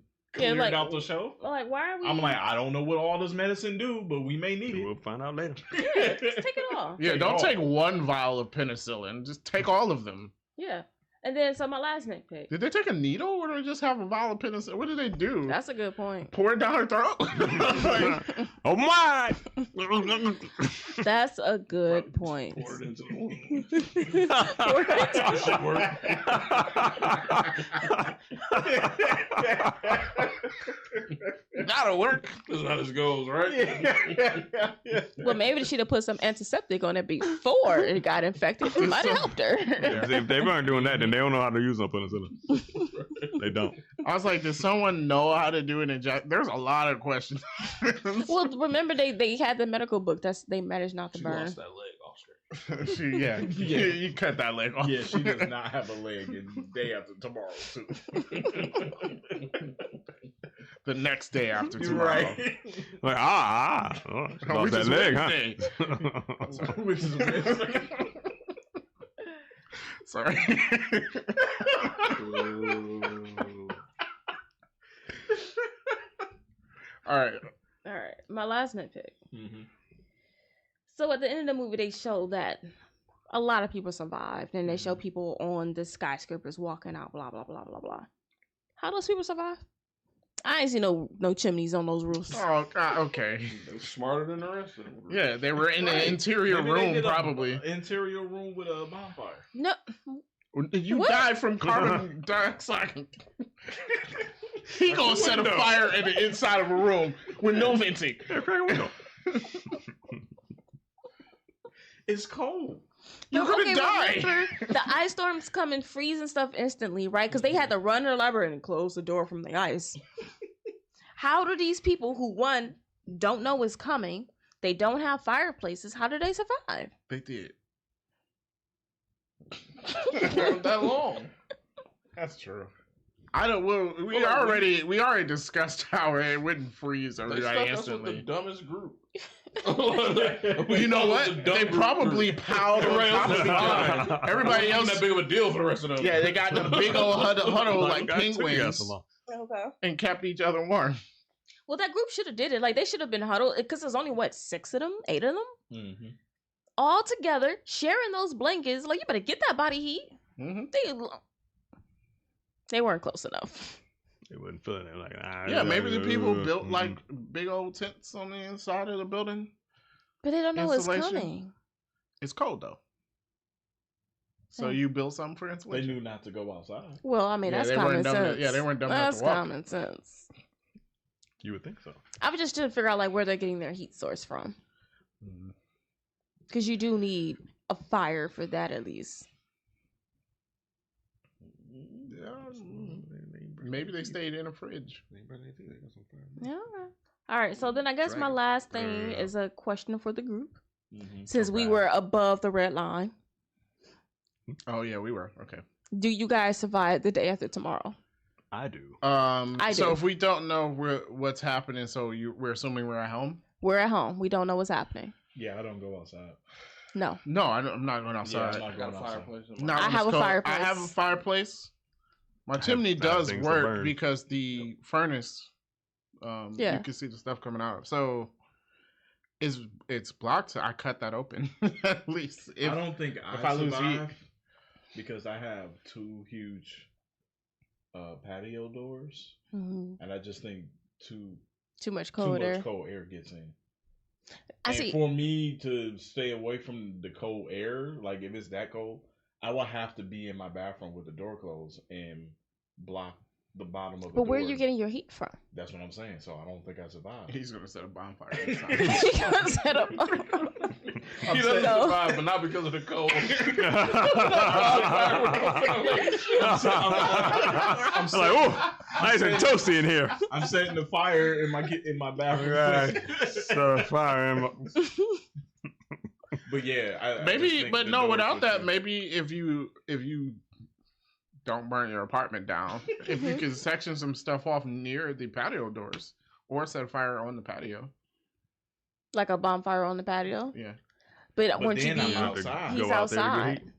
cleared like- out the shelf. like, why are we? I'm like, I don't know what all this medicine do, but we may need We'll it. find out later. yeah, just take it all. Yeah, Take don't all. take one vial of penicillin. Just take all of them. Yeah. And then, so my last nitpick. Did they take a needle or did they just have a vial of penicillin? What did they do? That's a good point. Pour it down her throat? Like, Oh my! That's a good point. Pour it into the That should work. that'll work. That's how this goes, right? Well, maybe she'd have put some antiseptic on it before it got infected. It might have helped her. If they weren't doing that, then they don't know how to use no penicillin. They don't. I was like, does someone know how to do an injection? There's a lot of questions. Well, remember they had the medical book. They managed not to She burn. lost that leg off screen. Yeah, you cut that leg off. Yeah, she does not have a leg, and day after tomorrow too. The next day after You're tomorrow. right. Like, oh, she lost Which that is leg, Wednesday. huh? Which is Wednesday. Sorry. All right. All right, my last nitpick. Mhm. So at the end of the movie, they show that a lot of people survived, and they show people on the skyscrapers walking out. Blah blah blah blah blah. How those people survive? I ain't seen no chimneys on those roofs. Oh, God, okay. They're smarter than the rest of them. Yeah, they were in Right. an interior Maybe they room, did a probably. interior room with a bonfire. No, You What? died from carbon dioxide. He gonna set a window. fire in the inside of a room with no venting. Yeah, crack a window. It's cold. You're gonna okay, die. remember, the ice storms come and freeze and stuff instantly, right? Because they had to run to the library and close the door from the ice. How do these people who, one, don't know what's coming, they don't have fireplaces, how do they survive? They did. It wasn't that long. That's true. I don't. Well, we already discussed how it wouldn't freeze They everybody stuck us with the instantly. dumbest group. You know what? They probably piled on top of each other. Everybody else, that big of a deal for the rest of them. yeah, they got the big old huddle like Got two penguins guys along. Okay. and kept each other warm. Well, that group should have did it. Like they should have been huddled because there's only what 6 of them, 8 of them, Mm-hmm. all together sharing those blankets. Like you better get that body heat. Mm-hmm. They weren't close enough. They wasn't feeling it. Like, Yeah, maybe the people built like big old tents on the inside of the building. But they don't know it's Insulation. coming. It's cold though. So Yeah. you built something for They insulation? knew not to go outside. Well, I mean, Yeah, that's they common weren't dumb sense. enough- yeah, they weren't dumb enough That's to walk. common sense. You would think so. I was just trying to figure out like where they're getting their heat source from, because you do need a fire for that at least. Yeah, maybe they stayed in a fridge. Yeah. All right. So then I guess my Dragon. last thing is a question for the group. Mm-hmm. Since we were above the red line, Oh yeah, we were okay. do you guys survive the day after tomorrow? I do. I So do. if we don't know what's happening, so we're assuming we're at home. We're at home. We don't know what's happening. Yeah, I don't go outside. No. No, I'm not going outside. I'm not I got a going outside. fireplace. Not I when have it's a cold. fireplace. I have a fireplace. My have chimney bad does things to work burn. because the furnace, Yeah. you can see the stuff coming out of. So it's blocked. I cut that open at least. I don't think if I I lose survive heat. because I have 2 huge patio doors, Mhm. and I just think Too much too much cold air. cold air gets in. I And see. for me to stay away from the cold air, like if it's that cold, I will have to be in my bathroom with the door closed and block the bottom of the door. But where are you getting your heat from? That's what I'm saying. So I don't think I survive. He's gonna set a bonfire. next time. He gonna set up. He doesn't No. survive, but not because of the cold. I'm like, oh, nice and toasty in here. I'm setting the fire in my bathroom. Right. So fire in my... But yeah, I just Maybe, think but the no. doors Without would that, be- maybe if you don't burn your apartment down, if you can section some stuff off near the patio doors, or set a fire on the patio. Like a bonfire on the patio. Yeah. But But wouldn't you then be? I'm outside. He's Go out there to get outside. heat.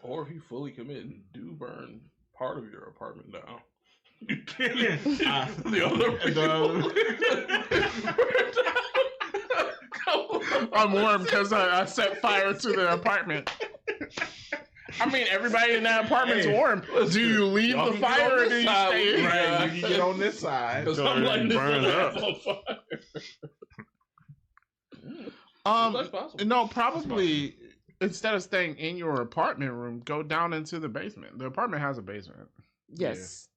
Or if you fully commit and do burn part of your apartment down. The I'm warm because I set fire to the apartment. I mean, everybody in that apartment's Hey, warm. Do you leave y'all the can get on fire or this do you side stay with in? me. Right, you can get on this side. Because So I'm it letting this burns one up. have on fire. That's possible. No, probably instead of staying in your apartment room, go down into the basement. The apartment has a basement. Yes.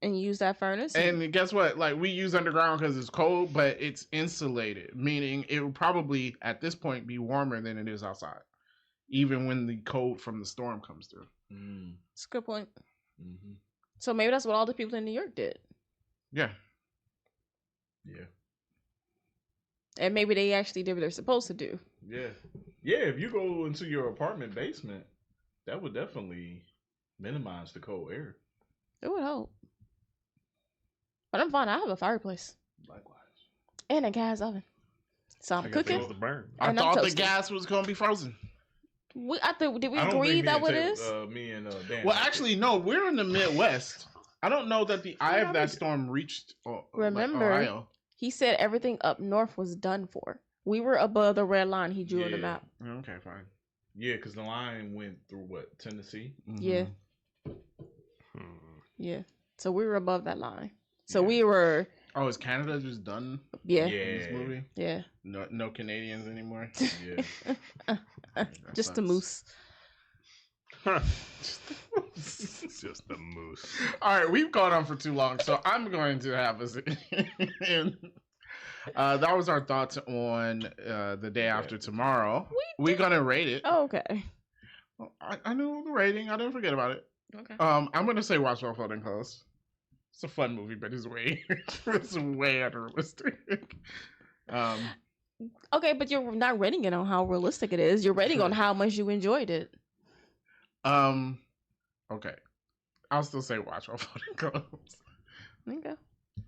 And use that furnace. And guess what? Like, we use underground because it's cold, but it's insulated, meaning it will probably at this point be warmer than it is outside, even when the cold from the storm comes through. That's a good point. Mm-hmm. So maybe that's what all the people in New York did. Yeah. Yeah. And maybe they actually did what they're supposed to do. Yeah. Yeah, if you go into your apartment basement, that would definitely minimize the cold air. It would help. But I'm fine. I have a fireplace Likewise. and a gas oven. So I'm I got cooking. things to burn. I And I'm thought the toasting. gas was going to be frozen. Did we I don't agree think that me what and it is? Me and Dan. Well, actually, no, we're in the Midwest. I don't know that the eye of that storm reached Remember- Ohio. He said everything up north was done for. We were above the red line he drew on the Yeah. map. Okay, fine. Yeah, because the line went through what, Tennessee? Yeah. Hmm. Yeah. So we were above that line. So Yeah. we were, Oh, is Canada just done yeah. in this movie? Yeah. No Canadians anymore? Yeah. Just a moose. It's just the moose. All right, we've gone on for too long, so I'm going to have us. That was our thoughts on the day after tomorrow. We're gonna rate it. Oh, okay. I knew the rating. I didn't forget about it. Okay. I'm gonna say Watch While Folding Clothes. It's a fun movie, but it's way unrealistic. Okay, but you're not rating it on how realistic it is. You're rating on how much you enjoyed it. Okay. I'll still say watch while folding clothes. Okay.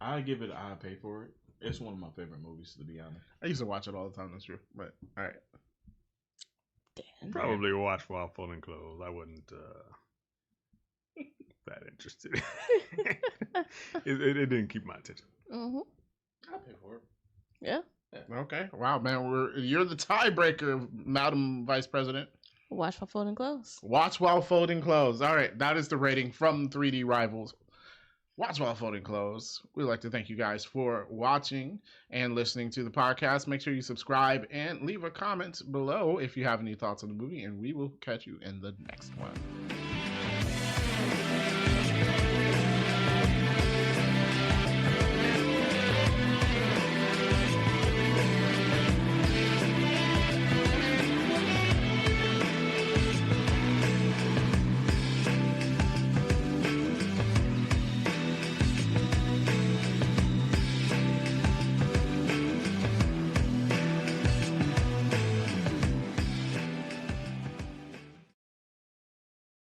I give it. I pay for it. It's one of my favorite movies, to be honest. I used to watch it all the time. That's true. But all right. Dan. Probably watch while folding clothes. I wasn't that interested. It didn't keep my attention. Mm-hmm. I pay for it. Yeah. Okay. Wow, man. You're the tiebreaker, Madam Vice President. Watch while folding clothes. Watch while folding clothes. All right. That is the rating from 3D Rivals. Watch while folding clothes. We'd like to thank you guys for watching and listening to the podcast. Make sure you subscribe and leave a comment below if you have any thoughts on the movie, and we will catch you in the next one.